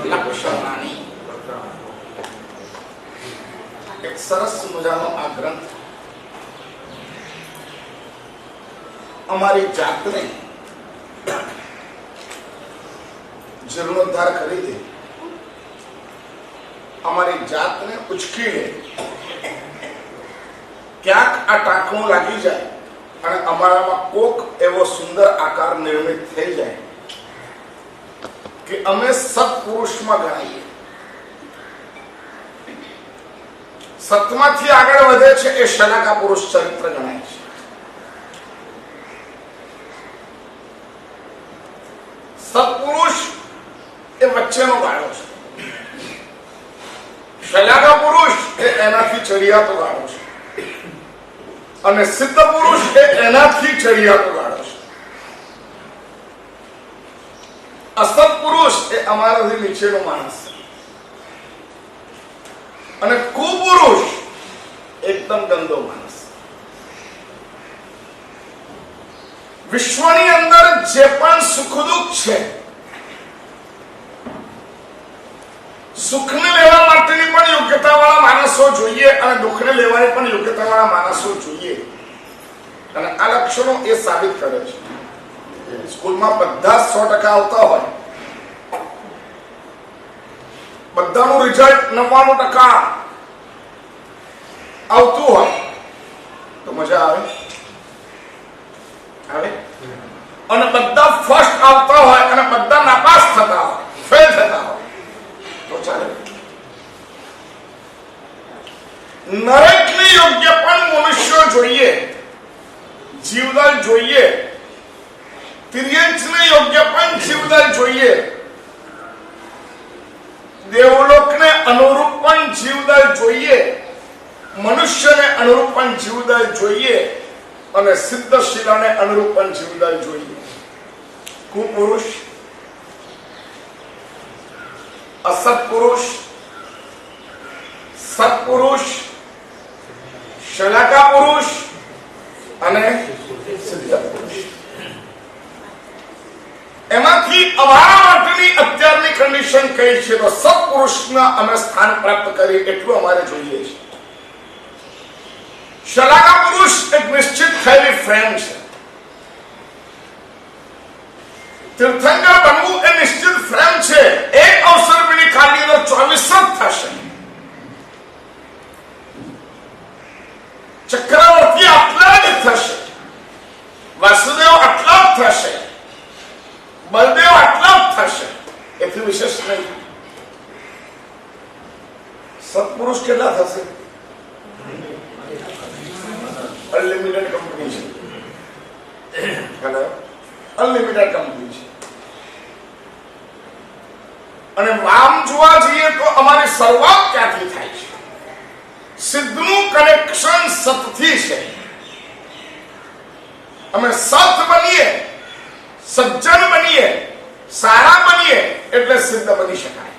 લક્ષણાની. એક સરસ મજાનો આ ગ્રંથ અમારી જાતને જીર્ણોદ્ધાર કરી દે, અમારી જાતને ઉચકી લે. ક્યાંક આ ટાંકણું લાગી જાય અને અમારામાં કોક એવો સુંદર આકાર નિર્મિત થઈ જાય કે અમે સત્પુરુષમાં ગણાઈએ. સતમાંથી આગળ વધે છે એ શલાકા પુરુષ ચરિત્ર ગણાય છે. સત્પુરુષ એ વચ્ચેનો ગાળો છે, શલાકા પુરુષ એ એનાથી ચડિયાતો ગાળો છે, અને સિદ્ધ પુરુષ એ એનાથી ચડિયાતો ગાળો છે. અસત્પુરુષ એ અમારાથી નીચેનો માણસ છે, અને કુપુરુષ એકદમ ગંદો માણસ. વિશ્વની અંદર જે પણ સુખ દુઃખ છે, સુખને લેવા માટેની પણ યોગ્યતા વાળા માણસો જોઈએ અને દુઃખને લેવાની પણ યોગ્યતા વાળા માણસો જોઈએ. અને આ લક્ષણો એ સાબિત કરે છે. સ્કૂલમાં બધા 100% આવતા હોય, બધાનું રિઝલ્ટ 99% આવતું હોય તો મજા આવે આવે. અને બધા ફર્સ્ટ આવતા હોય અને બધા નાપાસ થતા હોય, ફેલ થતા હોય તો ચાલે. નરકને યોગ્ય પણ મનુષ્યો જોઈએ, જીવદળ જોઈએ, તિર્યંચને યોગ્ય પણ જીવદળ જોઈએ, દેવલોકને અનુરૂપ પણ જીવદળ જોઈએ, મનુષ્યને અનુરૂપ પણ જીવદળ જોઈએ, અને સિદ્ધ શિલાને અનુરૂપ પણ જીવદળ જોઈએ. કુપુરુષ, અસત્પુરુષ, સત્પુરુષ, શલાકા પુરુષ અને સિદ્ધ પુરુષ. એમાંથી અમારા માટેની અત્યારની કન્ડિશન કઈ છે તો સત્પુરુષના અમે સ્થાન પ્રાપ્ત કરી એટલું અમારે જોઈએ છે. શલાકા પુરુષ એક નિશ્ચિત થયેલી ફ્રેમ છે. તીર્થંકર બનવું એ નિશ્ચિત ફ્રેમ છે. એક અવસર પેલી ખાલી 24 જ થશે. ચક્રવર્તી આટલા જ થશે, વાસુદેવ આટલા જ થશે, બલદેવ આટલા જ થશે, એથી વિશેષ નહીં. સત્પુરુષ કેટલા થશે? અનલિમિટેડ કંપની છે. અનલિમિટેડ કંપની છે. અને આમ જોવા જઈએ તો અમારી શરૂઆત ક્યાંથી થાય છે? સિદ્ધનું કનેક્શન સતથી છે. અમે સત બનીએ, સજ્જન બનીએ, સારા બનીએ એટલે સિદ્ધ બની શકાય.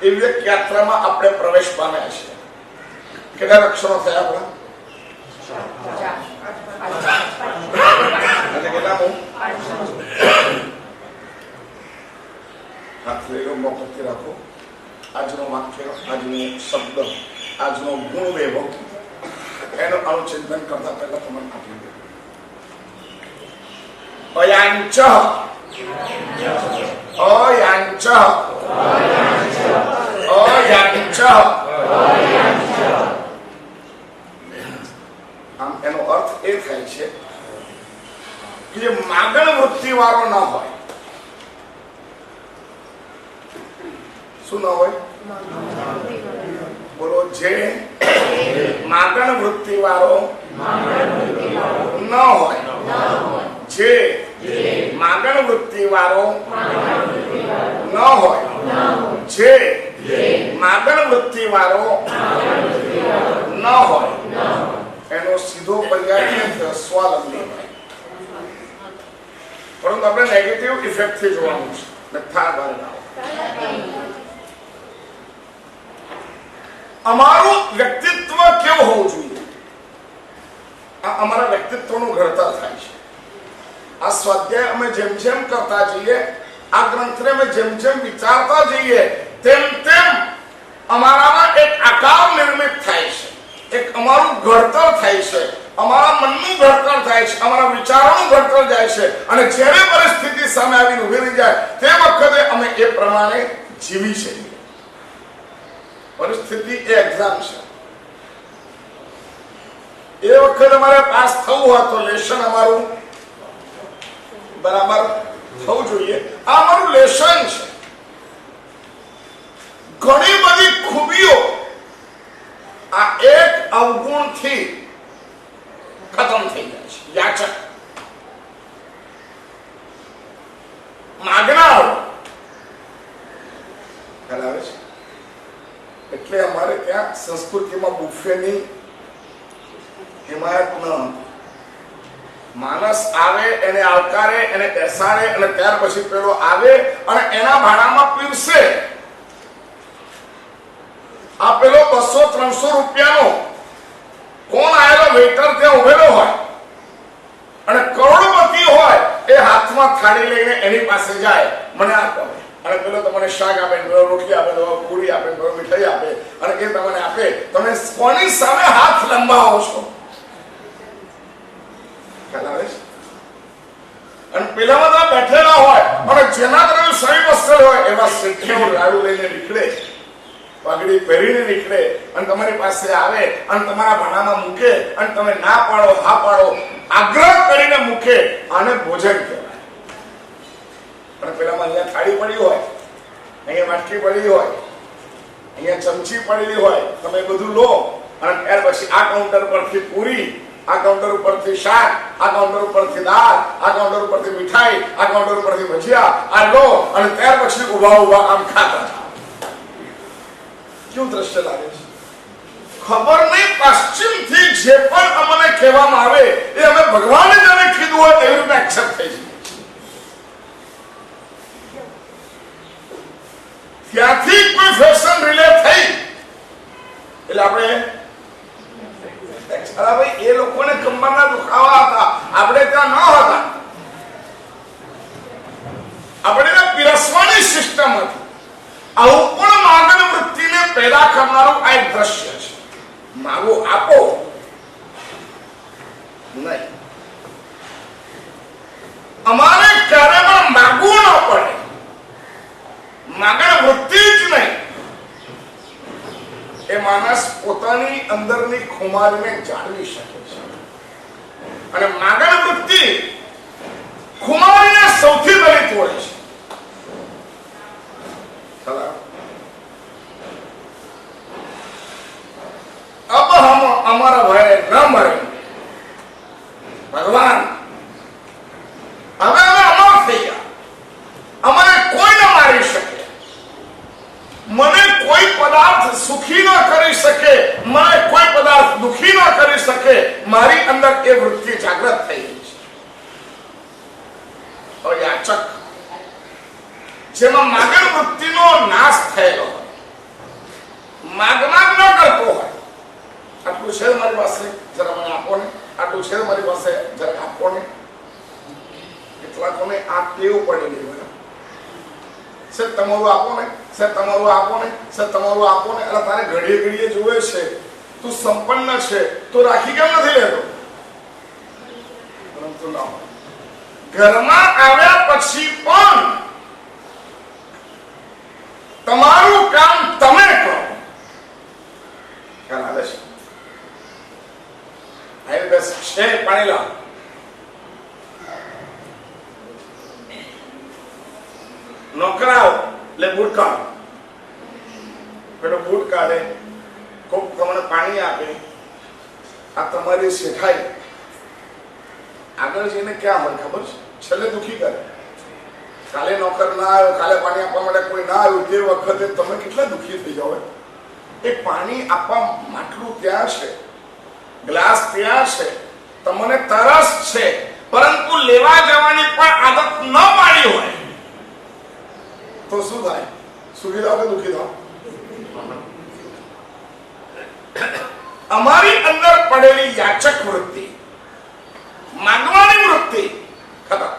એવી એક યાત્રામાં આપણે પ્રવેશ પામ્યા છીએ. કેટલા લક્ષણો થયા આપણા? મોકલતી રાખો. આજનો વાક્ય, આજનો શબ્દ, આજનો ગુણ વૈભવ એનું અનુચિંતન કરતા પહેલા તમને આપી દે. અયાંચ અયાંચ અયાંચ. આમ એનો અર્થ એ થાય છે કે જે માગણ વૃત્તિ વાળો ન હોય. શું ન હોય? બોલો. જે માગણ વૃત્તિ વાળો ન હોય, જે માગણ વૃત્તિ વાળો ન હોય, જે માગણ વૃત્તિ વાળો ન હોય એનો સીધો પર્યાય સ્વાવલંબી હોય. પરંતુ આપણે નેગેટિવ ઇફેક્ટ થી જોવાનું છે. અમારું વ્યક્તિત્વ કેવું હોવું જોઈએ? આ અમારા વ્યક્તિત્વનું ઘડતર થાય છે. આ સ્વાધ્યાય અમે જેમ જેમ કરતા જઈએ આ ગ્રંથને અમે જેમ જેમ વિચારતા જઈએ તેમ તેમ અમારામાં એક આકાર નિર્મિત થાય છે, એક અમારું ઘડતર થાય છે, અમારા મનનું ઘડતર થાય છે, અમારા વિચારોનું ઘડતર જાય છે અને જ્યારે પરિસ્થિતિ સામે આવીને ઉભી રહી જાય તે વખતે અમે એ પ્રમાણે જીવી શકીએ. પરિસ્થિતિ એ એક્ઝામ છે. એ વખતે અમારે પાસ થવું હોય તો લેશન અમારું બરાબર થવું જોઈએ. આ અમારું લેશન છે. ઘણી બધી ખૂબીઓ આ એક અવગુણથી ખતમ થઈ જાય છે. યાચક, માગનાર કરાવે છે. એટલે અમારે ત્યાં સંસ્કૃતિમાં બુફેની હિમાયત ન હતી. માણસ આવે એને આવકારે, એને બેસાડે અને ત્યાર પછી પેલો આવે અને એના ભાડામાં પીરસે. આ પેલો 200-300 રૂપિયાનો કોણ આવેલો વેટર ત્યાં ઉભેલો હોય અને કરોડપતિ હોય એ હાથમાં થાળી લઈને એની પાસે જાય, મને આપો. અને પેલો તમને શાક આપે, પેલો રોટલી આપે, પેલો પૂરી આપે, પેલો મીઠાઈ આપે અને એ તમને આપે. તમે કોની સામે હાથ લંબાવો છો? અને પેલા બધા બેઠેલા હોય અને જેના તરફ શરીર વસ્ત્ર હોય એવા શેઠિયો લાડુ લઈને નીકળે, પાઘડી પહેરીને નીકળે અને તમારી પાસે આવે અને તમારા ભાણામાં મૂકે અને તમે ના પાડો, હા પાડો, આગ્રહ કરીને મૂકે. આને ભોજન કહેવાય. અને પેલામાં અહીંયા થાળી પડી હોય, અહીંયા વાટકી પડી હોય, અહીંયા ચમચી પડેલી હોય, તમે બધું લો અને ત્યાર પછી આ કાઉન્ટર પરથી પૂરી, આ કાઉન્ટર ઉપરથી શાક, આ કાઉન્ટર ઉપરથી દાળ, આ કાઉન્ટર ઉપરથી મીઠાઈ, આ કાઉન્ટર ઉપરથી ભજીયા, આ લો અને ત્યાર પછી ઉભા ઉભા આમ ખાતા. કેવું દ્રશ્ય લાગે છે? ખબર નહીં પશ્ચિમથી જે પણ અમને કહેવામાં આવે એ અમે ભગવાને જેને કીધું હોય એવી રીતે એક્સેપ્ટ થઈ જાય. ત્યાંથી કોઈ ફેશન રિલે થઈ એટલે આપણે ભાઈ એ લોકોને કમરના દુખાવા હતા, આપણે ત્યાં ન હતા. આપણે પીરસવાની સિસ્ટમ હતી. આવું પણ માગણ વૃત્તિને પેદા કરનારું આ એક દ્રશ્ય છે. માગો આપો નહીં. અમારે ક્યારે પણ માગવું ન પડે, માગણ વૃત્તિ જ નહીં. એ માણસ પોતાની અંદરની ખુમારીને જાળવી શકે છે અને માગણ વૃત્તિ ખુમારીને સૌથી પહેલી તોડે છે. अब हम अमर भय न मरे. भगवान હવે અમે અમર થઈ ગયા. અમને કોઈ ન મારી શકે, મને કોઈ પદાર્થ સુખી ન કરી શકે, મને કોઈ પદાર્થ દુખી ન કરી શકે. મારી અંદર એ વૃત્તિ જાગૃત થઈ ગઈ છે. યાચક જેમાં માગણ વૃત્તિનો નાશ થયેલો હોય, માગમાગ ન કરતો હોય. આટલું છે મારી પાસે, જરા મને આપો ને. આટલું છે મારી પાસે, જરા આપો ને. કેટલાકોને આ ટેવ પડેલી હોય, સર તમારું આપો ને, સર તમારું આપો ને, સર તમારું આપો ને. એટલે તારે ઘડીએ ઘડીએ જોવે છે તું સંપન્ન છે તો રાખી કેમ નથી લેતો? પરંતુ ના, ઘરમાં આવ્યા પછી પણ તમારું કામ તમે કરો. ખ્યાલ આવે છે? આઈ બસ છે પાણી લાવ. નોકરાઓ એટલે બૂટ કાઢો. પેલો બૂટ કાઢે, કોક તમને પાણી આપે. આ તમારી શેઠાઈ. આગળ જઈને ક્યાં હોય ખબર છે? છેલ્લે દુખી કરે. કાલે નોકર ના આવ્યો, કાલે પાણી આપવા માટે કોઈ ના આવ્યું, તે વખતે તમે કેટલા દુખી થઈ જાવ. એ પાણી આપવા માટલું ત્યાં છે, ગ્લાસ ત્યાં છે, તમને તરસ છે, પરંતુ લેવા જવાની પણ આદત ન પાડી હોય તો શું થાય? સુખી થાવ કે દુખી થાવ? અમારી અંદર પડેલી યાચક વૃત્તિ, માંગવાની વૃત્તિ ખતમ.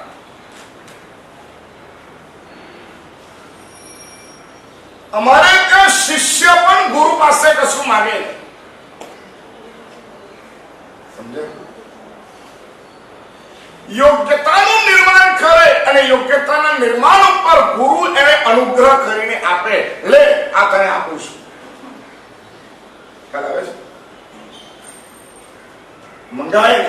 અમારે ત્યાં શિષ્ય પણ ગુરુ પાસે કશું માંગે નહીં. સમજે? યોગ્યતાનું નિર્માણ કરે અને યોગ્યતાના નિર્માણ ઉપર ગુરુ એને અનુગ્રહ કરીને આપે. લે આ તને આપું છું. ખ્યાલ આવે છે? મંગાય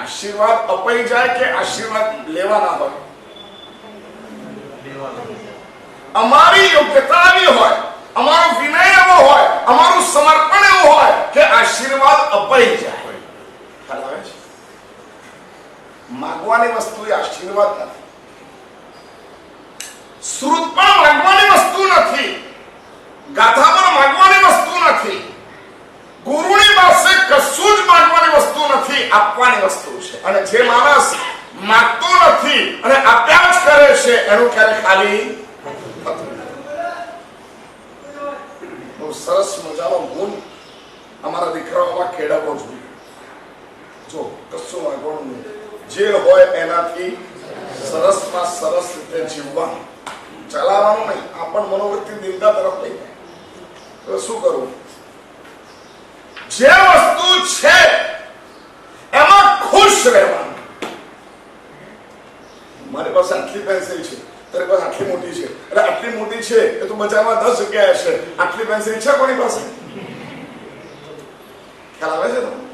આશીર્વાદ અપાઈ જાય કે આશીર્વાદ લેવાના હોય. અમારી યોગ્યતા એવી હોય, અમારો વિનય એવો હોય, અમારું સમર્પણ એવું હોય કે આશીર્વાદ અપાઈ જાય. ખ્યાલ આવે છે? માગવાની વસ્તુ એ આશીર્વાદ નથી. શ્રુત પણ માગવાની વસ્તુ નથી. ગાથા પણ માગવાની વસ્તુ નથી. ગુરુની પાસે કશું જ માગવાની વસ્તુ નથી, આપવાની વસ્તુ છે. અને જે માણસ માગતો નથી અને આપ્યા જ કરે છે એનું ક્યારે ખાલી બહુ સરસ મજાનો ગુણ અમારા દીકરાઓમાં કેળવવો જોઈએ. જો કશું માગવાનું નહીં, જે હોય એનાથી સરસમાં સરસ રીતે જીવવાનું, ચલાવવાનું નહીં. આ પણ મનોવૃત્તિ દિલદા તરફ લઈ જાય. તો શું કરવું? જે વસ્તુ છે એમાં ખુશ રહેવાનું. મારી પાસે આટલી પેન્સિલ છે, તારી પાસે આટલી મોટી છે, એટલે આટલી મોટી છે એ તો બજારમાં 10 જગ્યાએ છે. આટલી પેન્સિલ છે કોની પાસે? ખ્યાલ આવે છે તમને?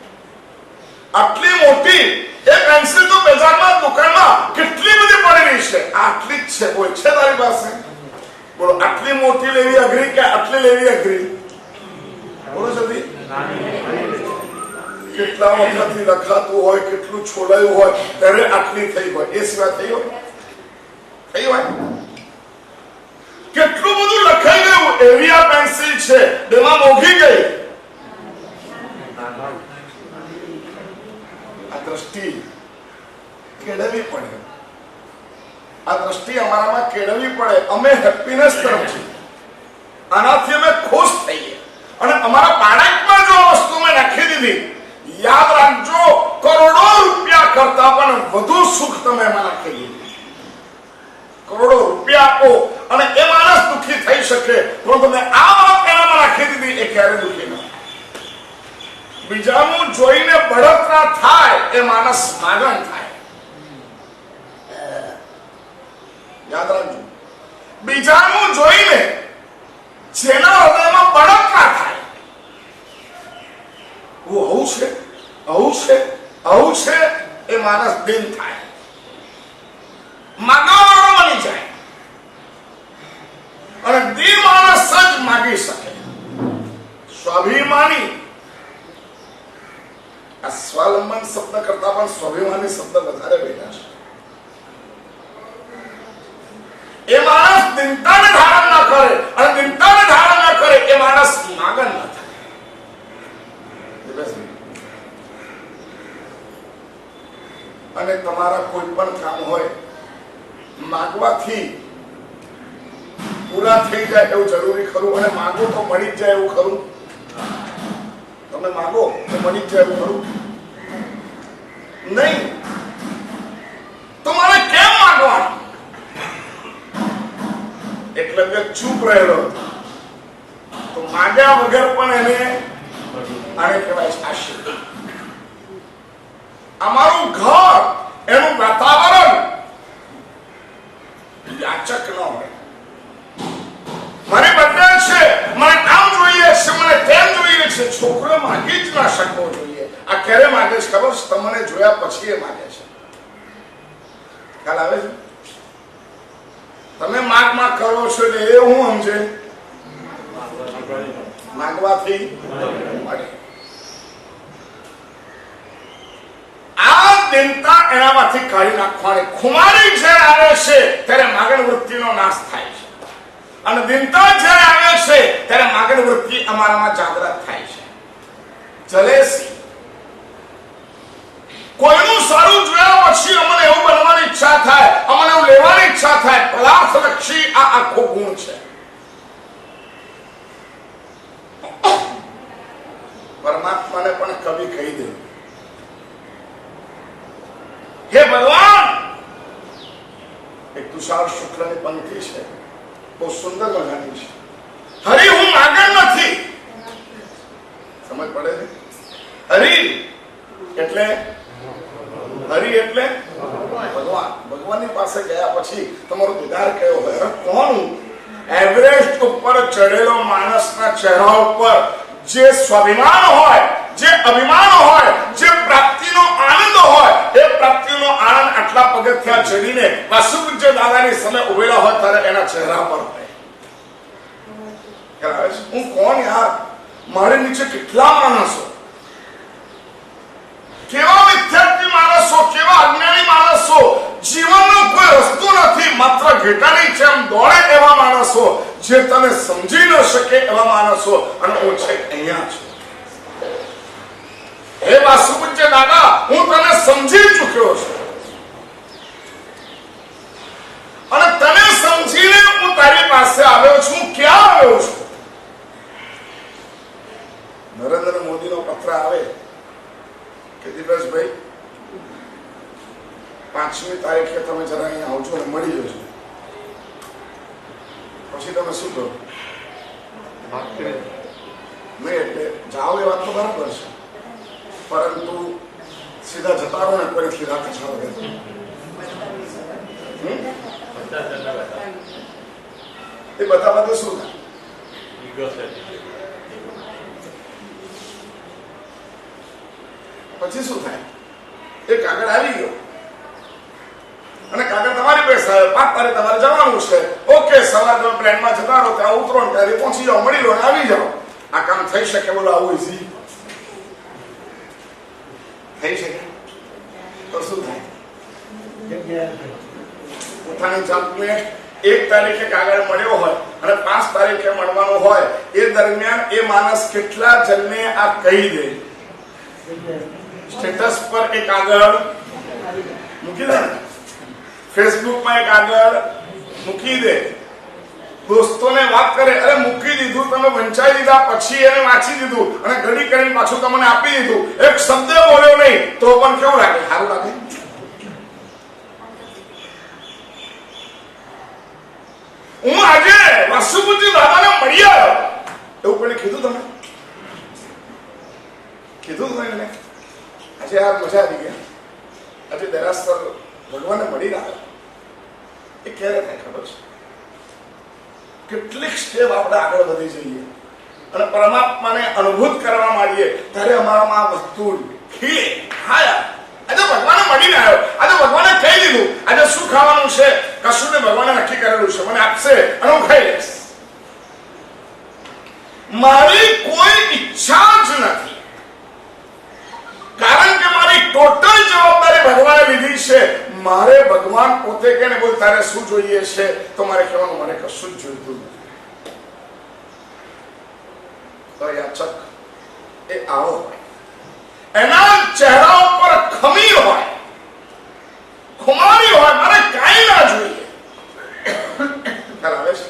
આટલી મોટી એ પેન્સિલ તો બજારમાં દુકાનમાં કેટલી બધી પડેલી છે. આટલી જ છે, કોઈ છે તારી પાસે? બોલો, આટલી મોટી લેવી અઘરી કે આટલી લેવી અઘરી? બોલો જલ્દી. કેટલા વખતથી લખાતું હોય, કેટલું છોડાયું હોય ત્યારે આટલી થઈ હોય. એ સિવાય થઈ હોય? થઈ હોય? કેટલું બધું લખાઈ ગયું, એવી આ પેન્સિલ છે, બેમાં મોઘી ગઈ. આ દ્રષ્ટિ કેળવવી પડે. આ દ્રષ્ટિ અમારામાં કેળવવી પડે. અમે હેપીનેસ તરફ છીએ, આનાથી અમે ખુશ થઈએ. અને અમારા પાણામાં જો આ વસ્તુ મેં નાખી દીધી, યાદ રાખજો, કરોડો રૂપિયા કરતા પણ વધુ સુખ તમે એમાં નાખી દીધું. કરોડો રૂપિયા આપો અને એ માણસ દુઃખી થઈ શકે, પણ તમે આ વાત એનામાં નાખી દીધી, એ ક્યારે દુઃખી ન થાય. બીજાનું જોઈને બળતરા થાય એ માણસ માગણ થાય. યાદ રાખજો, બીજાનું જોઈને જેના હૃદયમાં બળતરા થાય, હું આવું છે, આવું છે, આવું છે, એ માણસ દિન થાય, માગવાવાળો બની જાય. અને દિન માણસ જ માગી શકે. સ્વાભિમાની, આ સ્વાવલંબન શબ્દ કરતા પણ સ્વાભિમાની શબ્દ વધારે બેઠા છે. એ માણસ દિનતાને ધારણ ન કરે, અને દિનતાને ધારણ ન કરે એ માણસ માગણ ન થાય. અને તમારા કોઈ પણ કામ હોય, માગવાથી પૂરા થઈ જાય એવું જરૂરી ખરું? અને માગો તો મળી જ જાય એવું ખરું? તમે માગો તો મળી જ જાય એવું ખરું? નહીં. તમારે કેમ માગવાનું? એટલે કે ચૂપ રહેલો તો માગ્યા વગર પણ એને આને કહેવાય છે આશીર્વાદ. અમારું ઘર, એનું વાતાવરણ યાચક ન હોય. મારી બર્થડે છે, મને આમ જોઈએ છે, મને તેમ જોઈએ છે, છોકરો માગી જ ના શકવો જોઈએ. આ ક્યારે માગે છે ખબર છે? તમને જોયા પછી એ માગે છે. ખ્યાલ આવે છે? તમે માગ કરો છો એટલે એ હું સમજે માગવાથી મળે. આ દિનતા એનામાંથી કાઢી નાખવાની. ખુમારી જ્યારે આવે છે ત્યારે માગણ વૃત્તિનો નાશ થાય છે, અને દિનતા જ્યારે આવે છે ત્યારે માગણ વૃત્તિ અમારામાં જાગૃત થાય છે. જલેસી, કોઈનું સારું જોયા પછી અમને એવું બનવાની ઈચ્છા થાય, અમને એવું લેવાની ઈચ્છા થાય. પદાર્થ લક્ષી આ આખો ગુણ છે. પરમાત્માને પણ કવિ કહી દે, હે ભગવાન, એક તુષાર શુક્લની પંક્તિ છે, બહુ સુંદર મજાની છે. હરી હું આગળ નથી. સમજ પડે છે? હરી એટલે ભગવાન. ભગવાનની પાસે ગયા પછી તમારો દિદાર કયો હોય? કોણ? એવરેસ્ટ ઉપર ચડેલો માણસના ચહેરા ઉપર જે સ્વાભિમાન હોય, જે અભિમાન હોય, જે પ્રાપ્તિનો આનંદ હોય, એ પ્રાપ્તિનો આનંદ આટલા પગથિયા ચડીને વાસુપૂજ્ય દાદાની સામે ઉભેલા હોય ત્યારે એના ચહેરા પર હોય. હું કોણ યાર? મારી નીચે કેટલા માણસો, કેવા વિદ્યાર્થી માણસો, કેવા અજ્ઞાની માણસો, જીવનનો કોઈ રસ્તો નથી, માત્ર ઘેટાની જેમ દોડે એવા માણસો, જે તને સમજી ન શકે એવા માણસો, અને હું છે અહીંયા છું. હે વાસુપૂજ્ય દાદા, હું તને સમજી ચૂક્યો છું અને તને સમજીને હું તારી પાસે આવ્યો છું. ક્યાં આવ્યો છું? નરેન્દ્ર મોદીનો પત્ર આવે કે દિવેશભાઈ 5મી તારીખે તમે જરા અહીંયા આવજો અને મળી જજો. પછી તમે શું કરો? નહીં એટલે જાઓ એ વાત તો બરાબર છે, પરંતુ સીધા જતા રહો ને ફરીથી રાતે 6 વાગે. એ બધા શું થાય? પછી શું થાય? એ કાગળ આવી ગયો અને કાગળ તમારી પાસે આવે. 5 તારીખે તમારે જવાનું છે. ઓકે, સવારે તમે પ્લેનમાં જતા રહો, ત્યાં ઉતરો ને ત્યારે પહોંચી જાઓ, મળી લો ને આવી જાઓ. આ કામ થઈ શકે? બોલો, આવું ઇઝી થઈ શકે? તો શું થાય? પોતાની જાતને 1 તારીખે કાગળ મળ્યો હોય અને 5 તારીખે મળવાનો હોય, એ દરમિયાન એ માણસ કેટલા જણને આ કહી દે? સ્ટેટસ પર એક આગળ મૂકી દે, ફેસબુકમાં એક આગળ મૂકી દે, દોસ્તોને વાત કરે, અરે મૂકી દીધું, તમે વંચાઈ દીધા, પછી એને વાંચી દીધું અને ઘડી કરીને પાછું તમને આપી દીધું. એક શબ્દ બોલ્યો નહીં તો પણ કેવું લાગે? સારું લાગે? હું આજે વાસુપૂજ્ય દાદાને મળી આવ્યો એવું કોઈને કીધું? તમે કીધું? તમે આજે યાર મજા આવી ગયા, આજે દેરાસર ભગવાનને મળી રહ્યા. એ ક્યારે થાય ખબર છે? કેટલીક સ્ટેપ આપણે આગળ વધી જઈએ અને પરમાત્માને અનુભૂત કરવા માંડીએ ત્યારે અમારામાં આ વસ્તુ ખીલે. હા યાર, આજે ભગવાનને મળીને આવ્યો, આજે ભગવાને કહી દીધું આજે શું ખાવાનું છે, કશું ને ભગવાને નક્કી કરેલું છે, મને આપશે અને હું ખાઈ લઈશ. મારી કોઈ ઈચ્છા જ નથી, કારણ કે મારી ટોટલ જવાબદારી ભગવાને લીધી છે. મારે ભગવાન પોતે કે ને બોલ તારે શું જોઈએ છે, તો મારે કહેવાનું મારે કશું જ જોઈતું નથી. તો યાચક એ આવો હોય, એના ચહેરા ઉપર ખમીર હોય, ખુમારી હોય, મારે કાંઈ ના જોઈએ. ખ્યાલ આવે છે?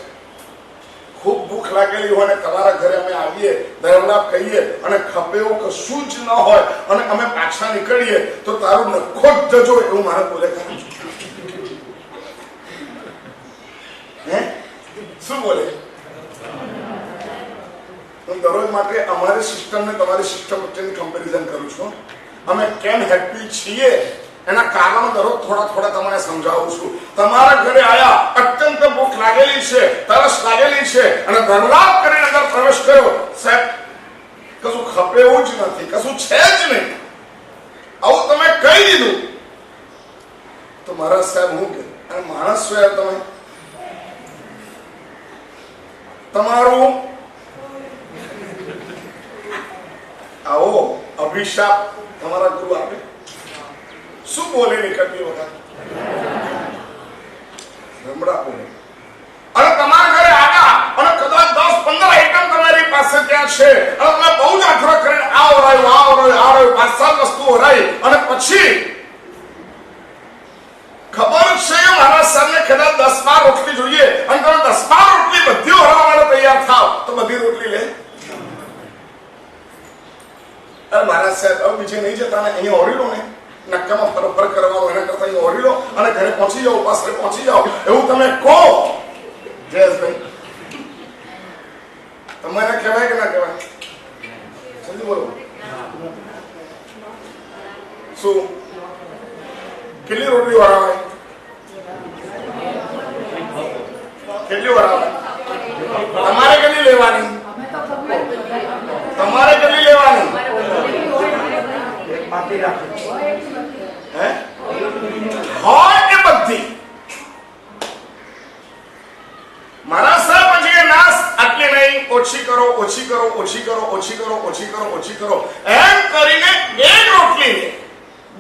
ખૂબ ભૂખ લાગેલી હોય ને તમારા ઘરે અમે આવીએ, દરવલાપ કહીએ અને ખપે એવું કશું જ ન હોય અને અમે પાછા નીકળીએ તો તારું નખો જ જજો એવું મારે બોલે કરું છું. હે શું બોલે? હું દરરોજ માટે અમારી સિસ્ટમ ને તમારી સિસ્ટમ વચ્ચેની કમ્પેરિઝન કરું છું. અમે કેમ હેપી છીએ એના કારણો દરરોજ થોડા થોડા તમને સમજાવું છું. તમારા ઘરે આયા, અત્યંત ભૂખ લાગેલી છે, તરસ લાગેલી છે અને ધર્મલાપ કરીને અંદર પ્રવેશ કર્યો. સાહેબ કશું ખપે એવું જ નથી, કશું છે જ નહીં, આવું તમે કહી દીધું તો મારા સાહેબ હું કે અને માણસ છો યાર તમે? તમારું આવો અભિશાપ તમારા ગુરુ આપે? શું બોલે નીકળતી વખત? રમડા બોલે. અને તમારા ઘરે આવ્યા અને કદાચ 10-15 આઈટમ તમારી પાસે ત્યાં છે અને તમે બહુ જ આગ્રહ કરીને આવ રહ્યું 5-7 વસ્તુઓ રહી અને પછી ખબર છે મારા સામે કદાચ 10-12 રોટલી જોઈએ અને તમે 10-12 રોટલી બધી ઓરવા માટે તૈયાર થાવ તો બધી રોટલી લે. અરે મારા સાહેબ હવે બીજે નહીં જતા ને અહીંયા ઓરી લો ને, નક્કામાં ફરફર કરવાનો, એના કરતા અહીં ઓરી લો અને ઘરે પહોંચી જાઓ, પાસે પહોંચી જાઓ, એવું તમે કહો જયેશભાઈ, તમારે કહેવાય કે ના કહેવાય? સમજી બોલો. શું કેટલી રોટલી વરાવે? કેટલી વરાવે? તમારે કેટલી લેવાની? તમારે કેટલી લેવાની? હોય કે બધી? મારા સાહેબ પછી નાસ આટલી નહીં, ઓછી કરો, ઓછી કરો, ઓછી કરો, ઓછી કરો, ઓછી કરો, ઓછી કરો, એમ કરીને એક રોટલી લે,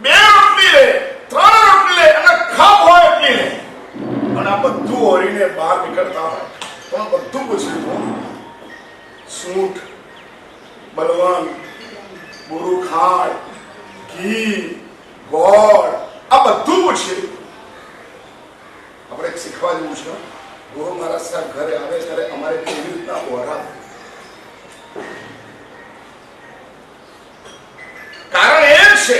બે રોટલી લે, ત્રણ રોટલી લે અને ખપ હોય એટલી લે. અને આ બધું ઓરીને બહાર નીકળતા હોય તો બધું પૂછ્યું, સૂંઠ, બલવન, બુરું ખાંડ, ઘી, ગોળ, આ બધું પૂછ્યું. આપણે શીખવા જેવું છે. ગુરુ મહારાજ સાહેબ ઘરે આવે ત્યારે અમારે કેવી રીતના ઓરા, કારણ એ છે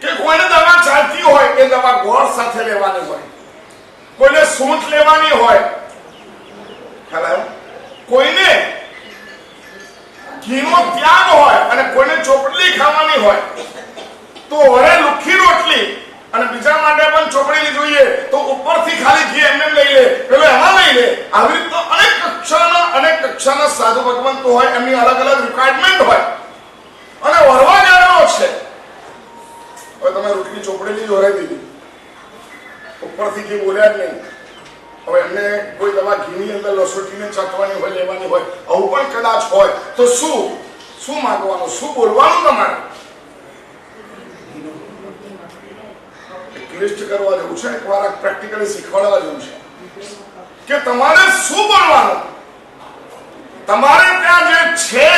કે કોઈને દવા ચાલતી હોય એ દવા ગોળ સાથે લેવાની હોય, કોઈને સૂંઠ લેવાની હોય, ખ્યાલ આવ્યો? કોઈને ઘીનો ત્યાગ હોય અને કોઈને ચોપડી ખાવાની હોય. તો હવે લુખી રોટલી અને બીજા માટે પણ ચોપડી જોઈએ તો ઉપરથી ખાલી ઘી એમને લઈ લે, પેલો એમાં લઈ લે. આવી રીતે અનેક કક્ષાના સાધુ ભગવંતો હોય, એમની અલગ અલગ રિક્વાયરમેન્ટ હોય અને વરવા જાણો છે. હવે તમે રોટલી ચોપડેલી જ વરાઈ દીધી, ઉપરથી ઘી બોલ્યા જ નહીં. હવે એમને કોઈ દવા ઘીની અંદર લસોટીને ચાટવાની હોય, લેવાની હોય, આવું પણ કદાચ હોય તો શું માંગવાનું, શું બોલવાનું? તમારે લિસ્ટ કરવા જેવું છે, એકવાર પ્રેક્ટિકલી શીખવાડવા જેવું છે કે તમારે શું બોલવાનું. તમારે ત્યાં જે છે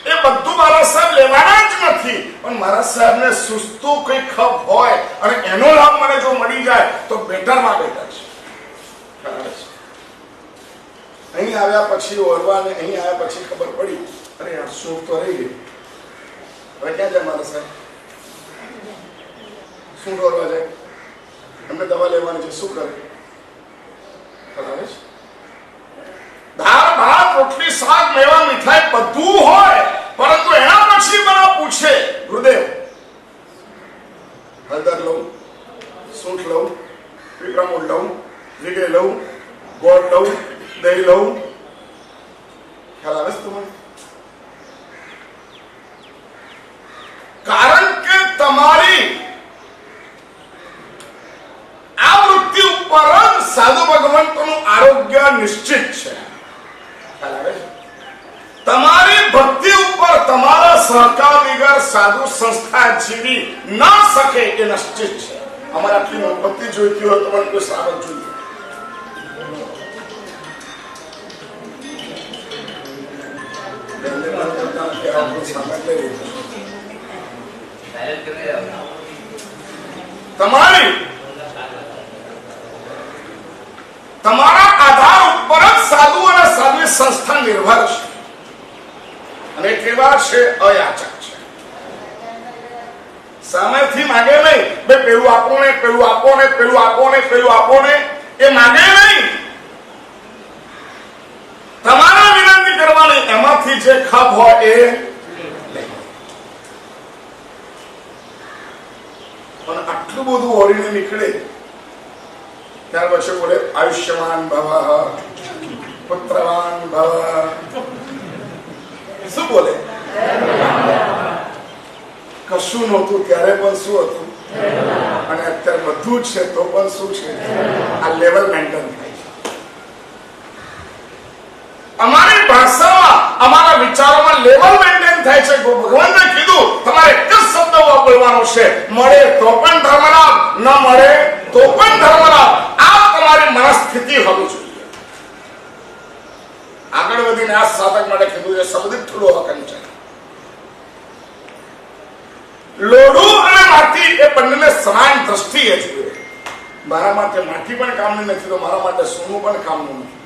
એ બધું મારા સાહેબ લેવાના જ નથી, પણ મારા સાહેબને સુસ્તું કઈ ખપ હોય અને એનો લાભ મને જો મળી જાય તો બેટરમાં બેટર છે. અહીં આવ્યા પછી ઓરવા ને અહીં આવ્યા પછી ખબર પડી, અરે યાર સુખ તો રહી ગઈ. હવે ક્યાં જાય મારા સાહેબ? શું કરવા જાય? એમને દવા લેવાની છે, શું કરે? દાળ ભાત રોટલી શાક મેવા મીઠાઈ બધું હોય, પરંતુ એના પછી મને પૂછે, ગુરુદેવ હળદર લઉં, સૂંઠ લઉં, પીપળામૂળ લઉં, રીંગણી લઉં, ગોળ લઉં, દહીં લઉં. ખ્યાલ આવે છે તમને? કારણ કે તમારી આ વૃત્તિ ઉપર જ સાધુ ભગવંતોનું આરોગ્ય નિશ્ચિત છે. તમારી ભક્તિ ઉપર તમારા સહકાર વગર સાધુ સંસ્થા જીવી ન શકે એ નિશ્ચિત છે. અમારે આટલી મોહબ્બતી જોઈતી હોય તો પણ કોઈ શ્રાવક જોઈએ. તમારા આધાર ઉપર જ સાધુ અને સાધ્વી સંસ્થા નિર્ભર છે અને કેવા છે? અયાચક છે. સામેથી માગે નહીં, ભાઈ પેલું આપો ને, પેલું આપો ને, પેલું આપો ને, પેલું આપો ને, એ માગે નહીં. તમારા વિનંતી કરવાની, એમાંથી જે ખપ હોય એ. પણ આટલું બધું ઓરીને નીકળે ત્યાર પછી બોલે આયુષ્યમાન ભવ, પુત્રવાન ભવ. શું બોલે? કશું નહોતું ત્યારે પણ શું હતું, અને અત્યારે બધું જ છે તો પણ શું છે? આ લેવલ મેન્ટેન થાય છે. અમારી ભાષામાં, અમારા વિચારોમાં લેવલ મેન્ટેન થાય છે. ભગવાને કીધું તમારે એક જ શબ્દ બોલવાનો છે, મળે તો પણ ધર્મલાભ, ન મળે તો પણ ધર્મલાભ. આ તમારી મનસ્થિતિ હોવી જોઈએ. આગળ વધીને આ સાધક માટે કીધું છે સબદિત થોડો હકમ છે. લોઢું અને માટી એ બંનેને સમાન દ્રષ્ટિએ જોઈએ. મારા માટે માટી પણ કામની નથી તો મારા માટે સોનું પણ કામનું નથી.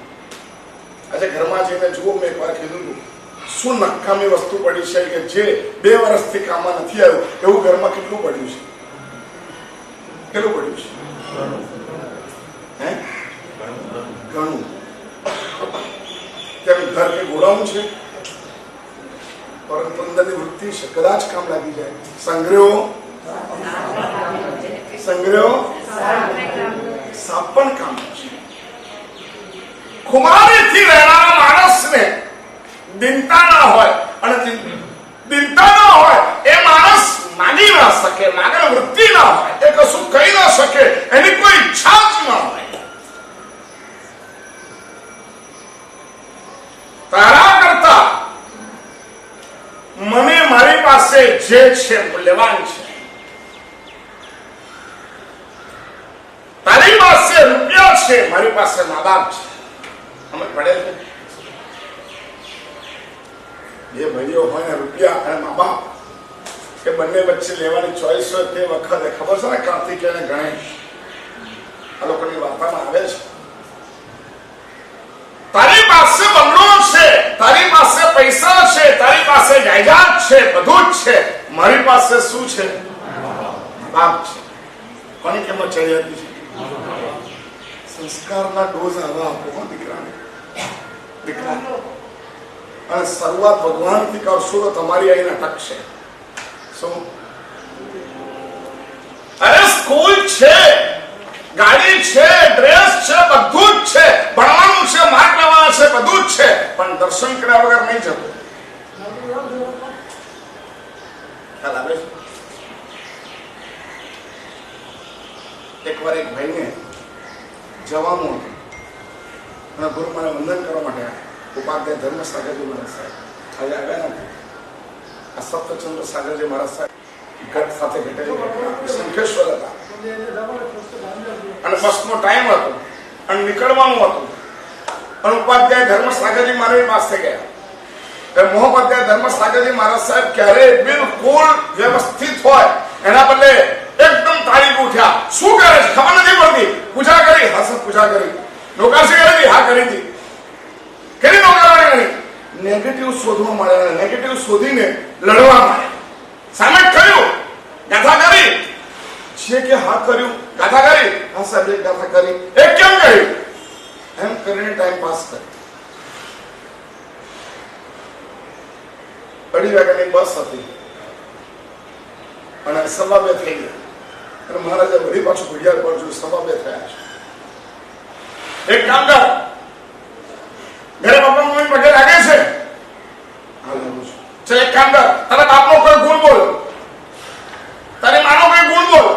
આજે ઘરમાં જઈને જુઓ, મેં એકવાર કીધું હતું, શું નકામી વસ્તુ પડી છે કે જે 2 વર્ષથી કામમાં નથી આવ્યું એવું ઘરમાં કેટલું પડ્યું છે? કેટલું પડ્યું છે? હે? ઘણું. તેમ ઘર કે ગોળાનું છે, પરંતુ અંદરની વૃત્તિ છે, કદાચ કામ લાગી જાય. સંગ્રહો સાપ પણ કામ છે. ખુમારીથી રહેનારા માણસને દિનતા ના હોય, અને દિનતા ના હોય એ માણસ માગી ના શકે, માગણ વૃત્તિ ના હોય, એ કશું કહી ના શકે, એની કોઈ ઈચ્છા જ ના હોય. તારા કરતા મને મારી પાસે જે છે મૂલ્યવાન છે. તારી પાસે રૂપિયા છે, મારી પાસે મા બાપ છે. અમે પડે છે બે ભાઈઓ હોય ને, રૂપિયા અને મા બાપ, કે બંને વચ્ચે લેવાની ચોઈસ હોય તે વખતે ખબર છે ને, કાર્તિક અને ગણેશ આ લોકોની વાર્તામાં આવે છે. તારી પાસે બંગલો છે, તારી પાસે પૈસા છે, તારી પાસે જાયદાદ છે, બધું જ છે. મારી પાસે શું છે? બાપ છે. કોની કિંમત ચડી હતી છે? સંસ્કારના ડોઝ આવા આપો દીકરાને. દીકરા અને શરૂઆત ભગવાનથી કરશો તો તમારી અહીં અટકશે. શું? અરે સ્કૂલ છે, ગાડી છે, ડ્રેસ છે, બધું જ છે, ભણવાનું છે, માર્ક લેવાના છે, બધું જ છે, પણ દર્શન કર્યા વગર નહીં જતું. ખ્યાલ આવે છે? એકવાર એક ભાઈને જવાનું હતું અને ગુરુ મને વંદન કરવા માટે ઉપાધ્યાય ધર્મ સાગરજી મહારાજ સાહેબ આજે આવ્યા નથી. આ સપ્તચંદ્ર સાગરજી મહારાજ સાહેબ ઘટ સાથે ઘટેલી શંખેશ્વર હતા અને બસનો ટાઈમ હતો અને નીકળવાનું હતું અને ઉપાધ્યાય ધર્મ સાગરજી મહારાજ પાસે ગયા. મહોપાધ્યાય ધર્મ સાગરજી મહારાજ સાહેબ ક્યારેય બિલકુલ વ્યવસ્થિત હોય એના બદલે એકદમ તાળી ઉઠ્યા. શું કરે છે ખબર નથી પડતી. પૂજા કરી, હા સર પૂજા કરી. નોકાશી કરી હતી, હા કરી હતી. કેવી નોકરાણી કરી? નેગેટિવ શોધવા મળ્યા, નેગેટિવ શોધીને લડવા માંડ્યા. સામે કર્યું, ગાથા કરી, છે કે હા કર્યું, ગાથા કરી, હા સાહેબ એક ગાથા કરી, એક કેમ કરી, એમ કરીને ટાઈમ પાસ કરી. 2:30 વાગ્યાની બસ હતી અને 2:15 થઈ ગયા અને મહારાજે વળી પાછું ઘડિયાળ પર જોયું, 2:15 થયા છે. એક કામ કર, ઘરે પપ્પા મમ્મી પગે લાગે છે? હા લાગુ છું. ચાલ એક કામ કર, તારા બાપનો કોઈ ગુણ બોલ, તારી માનો કોઈ ગુણ બોલ.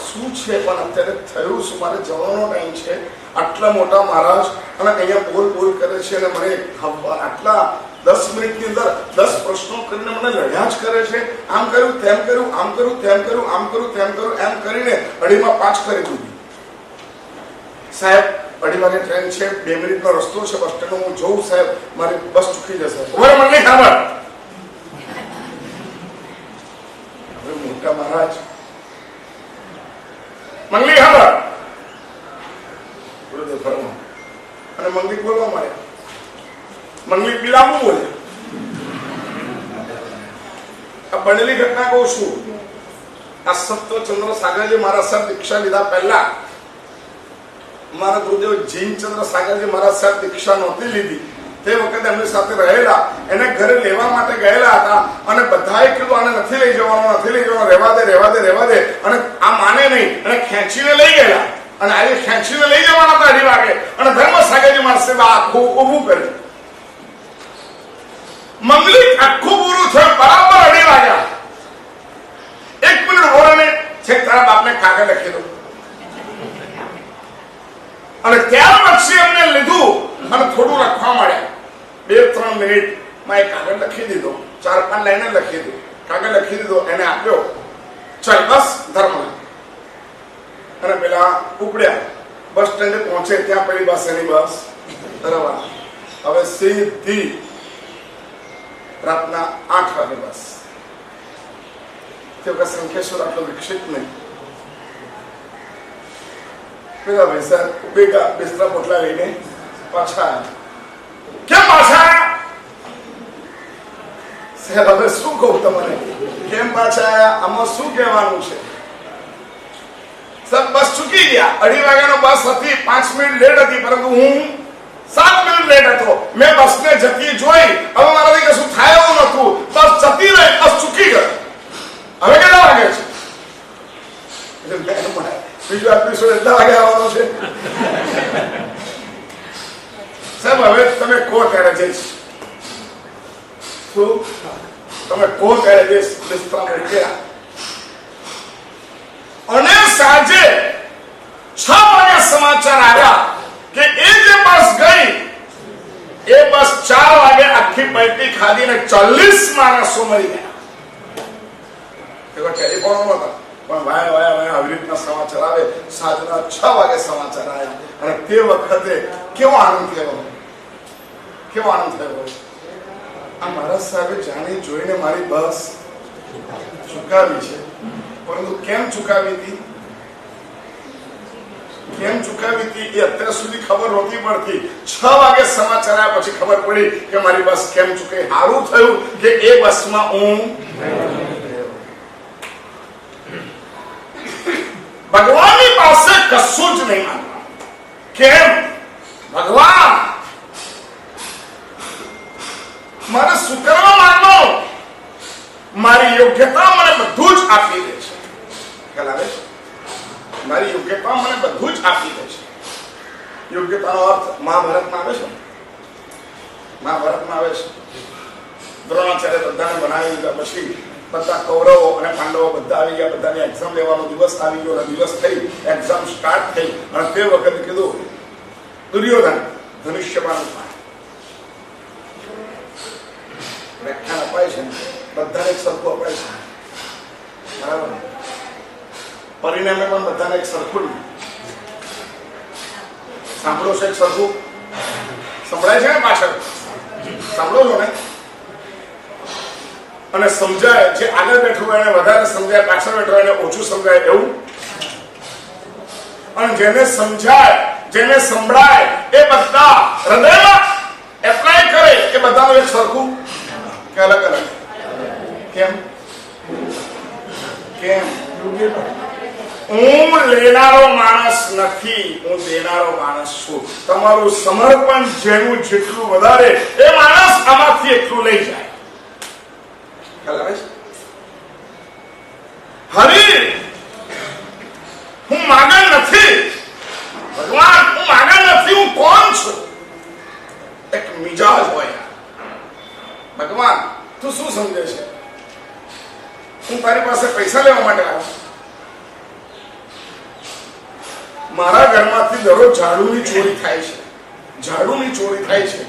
શું છે પણ અત્યારે થયું શું? મારે જવાનો ટાઈમ છે. આટલા મોટા મહારાજ અને અહીંયા બોલ બોલ કરે છે અને મને આટલા 10 મિનિટની અંદર 10 પ્રશ્નો કરીને મને લડ્યા જ કરે છે. આમ કર્યું, તેમ કર્યું, આમ કર્યું, તેમ કર્યું, આમ કર્યું, તેમ કર્યું, એમ કરીને 2:30 5 કરી દીધી. સાહેબ 2:30 વાગે ટ્રેન છે, 2 મિનિટનો રસ્તો છે બસ સ્ટેન્ડ. હું જોઉં સાહેબ મારી બસ ચૂકી જશે. મને નહીં ખબર. હવે મોટા મહારાજ મંગલી ખબર ગુરુદેવ ફરમા અને મંગલી બોલવા માંડ્યા. મંગલી પીલાવું બોલે. આ બનેલી ઘટના કહું છું. આ સપ્તચંદ્ર સાગરજી મહારાજ સાહેબ દીક્ષા લીધા પહેલા મારા ગુરુદેવ જીનચંદ્ર સાગરજી મહારાજ સાહેબ દીક્ષા નહોતી લીધી તે વખતે એમની સાથે રહેલા, એને ઘરે લેવા માટે ગયેલા હતા અને બધાએ કીધું આને નથી લઈ જવાનું, નથી લઈ જવાનું, રહેવા દે, રહેવા દે, રહેવા દે. અને આ માને નહીં અને ખેંચીને લઈ ગયેલા અને આજે ખેંચીને લઈ જવાના હતા 2:30 વાગે અને ધર્મ સાગરજી મહારાજ સાહેબ આખું ઊભું કર્યું. મંગલિક આખું પૂરું થયું, બરાબર 2:30 વાગ્યા. 1 મિનિટ ઓરને છે, તારા બાપને કાગળ લખી દો. અને ત્યાર પછી એમને લીધું અને થોડું લખવા માંડ્યા. 2-3 મિનિટમાં એક કાગળ લખી દીધો, 4-5 લાઈન લખી દીધો, કાગળ લખી દીધો, એને આપ્યો. ચાલ બસ ધર્મ. અને પેલા ઉપડ્યા, બસ સ્ટેન્ડે પહોંચે ત્યાં પેલી બસ, એની બસ રવાના. હવે સીધી રાતના 8 વાગે બસ. તે વખત શંખેશ્વર આટલો વિકસિત નહીં. પેલા ભાઈ સાહેબ બેગા બિસ્તરા પોટલા લઈને પાછા આવ્યા. કેમ પાછા આયા? સાહેબ હવે શું કહું તમને, કેમ પાછા આયા? આમાં શું કહેવાનું છે? સાહેબ બસ ચૂકી ગયા. 2:30 વાગ્યાનો બસ હતી, 5 મિનિટ લેટ હતી, પરંતુ હું 7 મિનિટ લેટ હતો. મેં બસને જતી જોઈ, હવે મારાથી કશું થાય એવું નતું. બસ જતી રહી, બસ ચૂકી ગયો. હવે કેટલા વાગે છે? બીજું એપિસોડ એટલા વાગે આવવાનો છે. સાહેબ હવે તમે કહો ત્યારે જઈશ. શું તમે કહો ત્યારે જઈશ? બિસ્તરા મૂક્યા અને સાંજે 6 વાગે સમાચાર આવ્યા કે એ જે બસ ગઈ એ બસ 4 વાગે આખી પલટી ખાધીને 40 માણસો મરી ગયા. ટેલિફોન હતા પણ વાયા આવી રીતના સમાચાર આવે. સાંજના 6 વાગે સમાચાર આવ્યા અને તે વખતે કેવો આનંદ થયો, કેવો આનંદ થયો. આ મહારાજ સાહેબે જાણી જોઈને મારી બસ ચુકાવી છે, પરંતુ કેમ ચુકાવી હતી, કેમ ચુકાવી હતી એ અત્યાર સુધી ખબર નહોતી પડતી. 6 વાગે સમાચાર આવ્યા પછી ખબર પડી કે મારી બસ કેમ ચૂકાઈ. સારું થયું કે એ બસમાં હું. ભગવાનની પાસે કશું જ નહીં માંગવા. કેમ? ભગવાન મારે શું કરવા માંગો? મારી યોગ્યતા મને બધું જ આપી દે છે. ખ્યાલ આવે છે? મારી યોગ્યતા મને બધું જ આપી દે છે. યોગ્યતાનો અર્થ મહાભારતમાં આવે છે. મહાભારતમાં આવે છે. દ્રોણાચાર્ય બધાને બનાવી દીધા પછી બધા કૌરવો અને પાંડવો બધા આવી ગયા. બધાની એક્ઝામ લેવાનો દિવસ આવી ગયો. દિવસ થઈ, એક્ઝામ સ્ટાર્ટ થઈ અને તે વખતે કીધું દુર્યોધન ધનુષ્યબાણ વ્યાખ્યાન અપાય છે, બધાને એક સરખું અપાય છે. બરાબર? પરિણામે પણ બધાને એક સરખું સાંભળો છે. એક સરખું સંભળાય છે ને? પાછળ સાંભળો છો ને? અને સમજાય. જે આગળ બેઠું એને વધારે સમજાય, પાછળ બેઠો એને ઓછું સમજાય એવું. અને જેને સમજાય, જેને સંભળાય એ બધા હૃદયમાં એપ્લાય કરે એ બધાનું એક સરખું કે અલગ અલગ? કેમ? કેમ? હું લેનારો માણસ નથી, હું દેનારો માણસ છું. તમારું સમર્પણ જેનું જેટલું વધારે એ માણસ આમાંથી એટલું લઈ જાય. હરી હું માગણ નથી. ભગવાન હું માગણ નથી. હું કોણ છું? એક મિજાજ હોય. ભગવાન તું શું સમજે છે? હું તારી પાસે પૈસા લેવા માટે આવ્યો? મારા ઘરમાંથી દરરોજ ઝાડુની ચોરી થાય છે. ઝાડુની ચોરી થાય છે.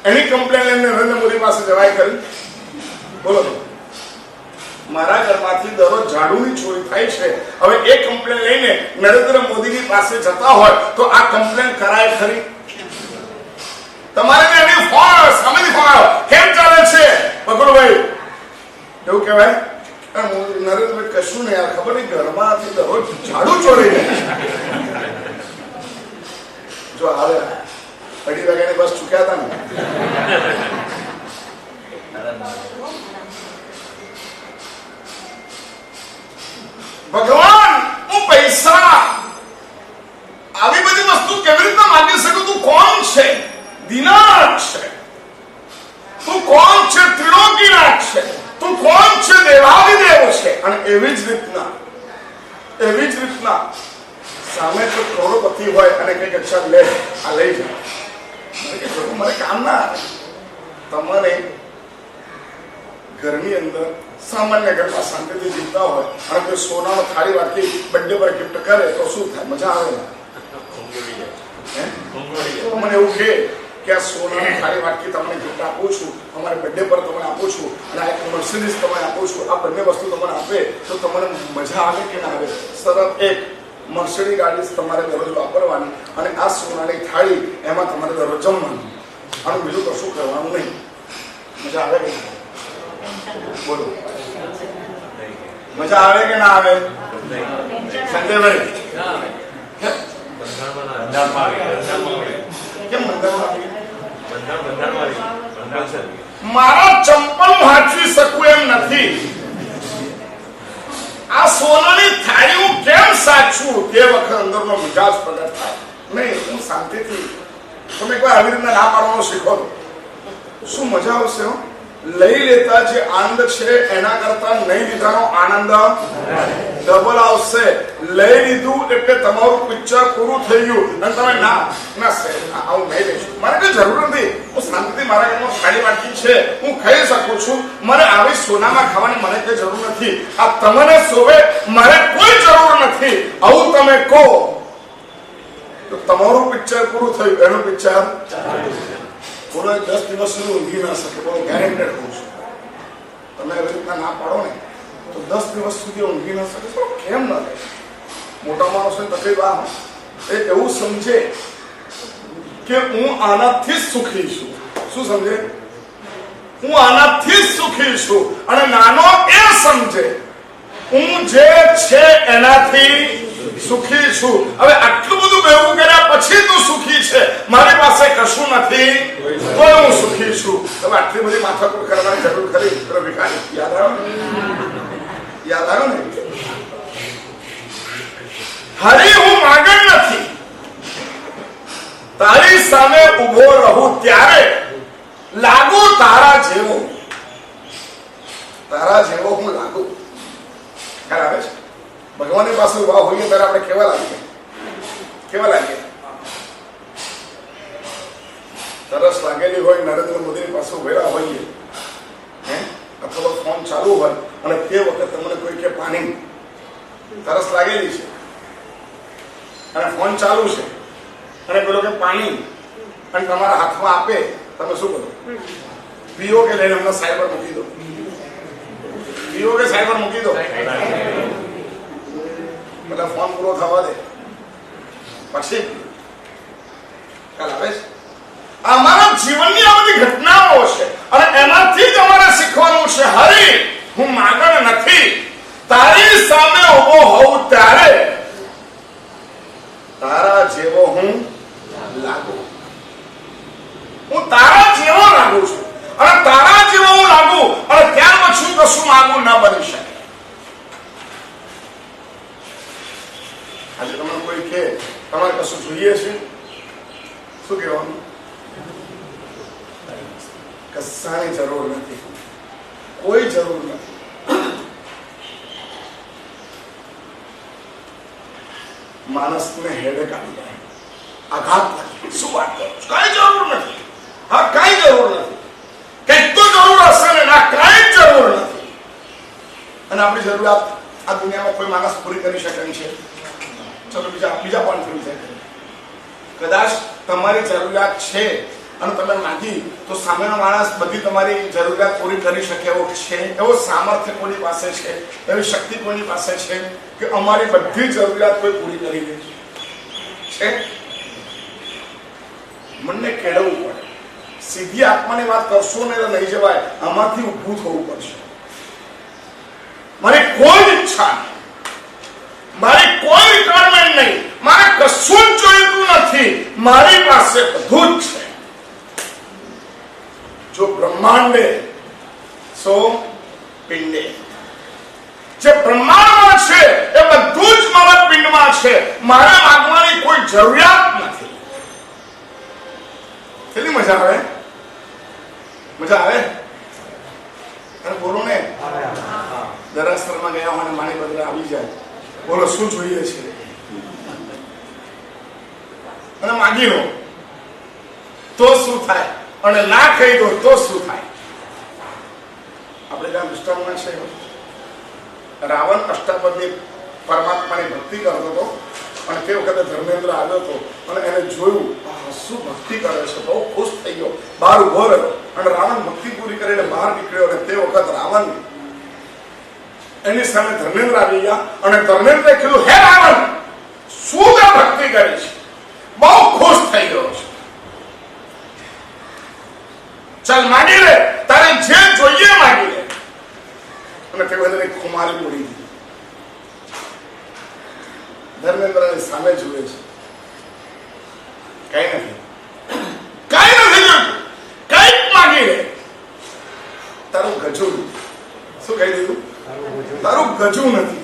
એની કમ્પ્લેન લઈને નરેન્દ્ર મોદી પાસે જવાય કરી? બોલો. મારા ઘરમાંથી દરરોજ ઝાડુની ચોરી થાય છે. હવે એ કમ્પ્લેન લઈને નરેન્દ્ર મોદીની પાસે જતા હોય તો આ કમ્પ્લેન કરાય ખરી? તમારે એની ફોન સામેની ફોન આવ્યો, કેમ ચાલે છે પકડભાઈ? એવું કહેવાય? નરેન્દ્રભાઈ કશું નહીં યાર, ખબર નહીં ઘરમાંથી દરરોજ ઝાડુ ચોરી જાય. જો આવે 2:30 વાગ્યાની બસ ચૂક્યા હતા ને. ભગવાન હું પૈસા આવી બધી વસ્તુ કેવી રીતના માંગી શકું? તું કોણ છે? દિનાથ છે. તું કોણ છે? ત્રિલોકીનાથ છે. તું કોણ છે? દેવાધિદેવ છે. અને એવી જ રીતના સામે તો કરોડપતિ હોય અને કઈક અચ્છા લે આ લઈ જાય, મને કામ ના આવે. તમારે ઘરની અંદર સામાન્ય ઘરમાં શાંતિથી જીવતા હોય અને કોઈ સોનાનો થાળી વાટકી બર્થડે પર ગિફ્ટ કરે તો શું થાય? મજા આવે? મને એવું કે આ સોનાની થાળી વાટકી તમને ગિફ્ટ આપું છું, અમારે બર્થડે પર તમને આપું છું અને આ એક મર્સિડીઝ તમને આપું છું, આ બંને વસ્તુ તમને આપે તો તમને મજા આવે કે ના આવે? સરળ એક મર્સિડીઝ ગાડી તમારે દરરોજ વાપરવાની અને આ સોનાની થાળી એમાં તમારે દરરોજ જમવાનું અને બીજું કશું કરવાનું નહીં. મજા આવે કે બોલો? મજા આવે કે ના આવે? સંજયભાઈ કેમ બંધારણ મારા ચંપલ હાંચવી શકું એમ નથી. આ સોનાની થાળી હું કેમ સાચું તે વખત અંદરનો મિજાજ પ્રગટ થાય. નહીં, હું શાંતિથી તમે કોઈ આવી રીતના ના પાડવાનું શીખો તો શું મજા આવશે. લઈ લેતા જે આનંદ છે એના કરતા નહીં લીધાનો આનંદ ડબલ આવશે. લઈ લીધું એટલે તમારું પિક્ચર પૂરું થઈ ગયું અને તમે ના આવું નહીં લઈશું, મારે કઈ જરૂર નથી, હું શાંતિથી મારા ઘરમાં થાળી વાટકી છે હું ખાઈ શકું છું, મને આવી સોનામાં ખાવાની મને કઈ જરૂર નથી. આ તમને શોભે મારે કોઈ જરૂર નથી, આવું તમે કહો તો તમારું પિક્ચર પૂરું થયું, એનું પિક્ચર બોલો 10 દિવસ સુધી ઊંઘી ના શકે. બોલો ગેરેન્ટેડ કહું છું. તમે એવી રીતના ના પાડો ને તો 10 દિવસ સુધી ઊંઘી ના શકે. તો કેમ ના થાય? મોટા માણસોને તકલીફ આ એ એવું સમજે કે હું આનાથી જ સુખી છું. શું સમજે? હું આનાથી જ સુખી છું. અને નાનો એ સમજે હું જે છે એનાથી સુખી છું. હવે આટલું બધું ભેગું કર્યા પછી તું સુખી છે, મારી પાસે કશું નથી તો હું સુખી છું. હવે આટલી બધી માથાકૂટ કરવાની જરૂર ખરી? ભિખારી યાદ આવ્યો ને? યાદ આવ્યો ને? હરી હું માગણ નથી, તારી સામે ઉભો રહું ત્યારે લાગુ તારા જેવો. તારા જેવો હું લાગુ. ખ્યાલ આવે છે? ભગવાનની પાસે ઉભા હોઈએ ત્યારે આપણે કેવા લાગીએ? કેવા લાગીએ? તરસ લાગેલી હોય નરેન્દ્ર મોદીની પાસે ઉભેલા હોઈએ અથવા ફોન ચાલુ હોય અને તે વખત તમને કોઈ કે પાણી, તરસ લાગેલી છે અને ફોન ચાલુ છે અને પેલો કે પાણી અને તમારા હાથમાં આપે, તમે શું કરો? પીઓ કે લઈને હમણાં સાઈડ પર મૂકી દો? પીઓ કે સાઈડ પર મૂકી દો? એટલે ફોન પૂરો થવા દે પછી ખ્યાલ આવે છે? અમારા જીવનની આ બધી ઘટનાઓ છે અને એમાંથી જ અમારે શીખવાનું છે. હરી હું માગણ નથી, તારી સામે ઉભો હોઉં ત્યારે તારા જેવો હું લાગુ. હું તારા જેવો લાગુ છું અને તારા જેવો હું લાગુ અને ત્યાર પછી કશું માગું ના બની શકે. આજે તમને કોઈ કે તમારે કશું જોઈએ છે, શું કહેવાનું? કશાની જરૂર નથી, કોઈ જરૂર નથી. માણસને હેડેક આવી જાય, આઘાત લાગે. શું વાત કરો? કઈ જરૂર નથી. હા, કઈ જરૂર નથી. કઈક તો જરૂર હશે ને? ના, કઈ જરૂર નથી. અને આપણી જરૂરિયાત આ દુનિયામાં કોઈ માણસ પૂરી કરી શકે છે? ચલો બીજા પોઈન્ટ થઈ જાય. કદાચ તમારી જરૂરિયાત છે અને તમે માંગી તો સામેનો માણસ બધી તમારી જરૂરિયાત પૂરી કરી શકે એવો છે? એવો સામર્થ્ય કોની પાસે છે? એવી શક્તિ કોની પાસે છે કે અમારી બધી જરૂરિયાત કોઈ પૂરી કરી દે છે? મનને કેળવવું પડે. સીધી આત્માની વાત કરશો ને તો નહીં જવાય, આમાંથી ઊભું થવું પડશે. મારી કોઈ ઈચ્છા નહીં, મારી કોઈ રિક્વાયરમેન્ટ નહીં, મારે કશું જ જોઈતું નથી, મારી પાસે બધું જ છે. જો બ્રહ્માંડે સો પિંડે, જે બ્રહ્માંડમાં છે એ બધું જ મારા પિંડમાં છે. મારે માંગવાની કોઈ જરૂરિયાત નથી. કેટલી મજા આવે? મજા આવે? અને બોલો ને, દરાસરમાં ગયા હોય મારી બદલે આવી જાય, બોલો શું જોઈએ છે અને માગી લો તો શું થાય અને ના કહી દો તો શું થાય? આપણે જ્યાં દૃષ્ટાંતમાં છે, રાવણ અષ્ટાપદી પરમાત્માની ભક્તિ કરતો હતો અને તે વખતે ધર્મેન્દ્ર આવ્યો હતો અને એને જોયું શું ભક્તિ કરે છે, બહુ ખુશ થઈ ગયો, બહાર ઉભો રહ્યો અને રાવણ ભક્તિ પૂરી કરીને બહાર નીકળ્યો અને તે વખત રાવણ એની સામે ધર્મેન્દ્ર આવી ગયા અને ધર્મેન્દ્રે કીધું, હે રાવણ, શું તે ભક્તિ કરી છે? બહુ ખુશ થઈ ગયો છે, ચાલ માગી લે, તારે જે જોઈએ માગી લે. અને તે બધાને ખુમારી પડી ગઈ. ધર્મેન્દ્રની સામે જુએ છે, કઈ નથી જોયું. ગજુ શું કહી દીધું? તારું ગજુ નથી.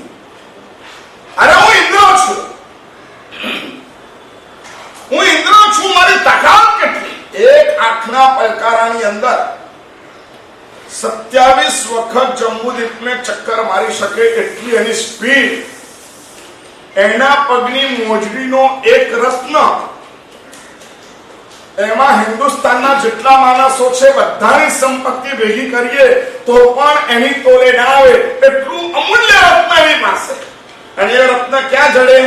અરે હું ઇન્દ્ર છું, હું ઇન્દ્ર છું. મારી તાકાત કેટલી? એક આંખના પલકારાની અંદર 27 વખત જંબુદ્વીપને ચક્કર મારી શકે એટલી એની સ્પીડ. એના પગની મોજડીનો એક રત્ન, એમાં હિન્દુસ્તાનના જેટલા માણસો છે બધાની સંપત્તિ ભેગી કરીએ તો પણ એની તોલે ના આવે એટલું અમૂલ્ય રત્ન એની પાસે. અને એ રત્ન ક્યાં જડે?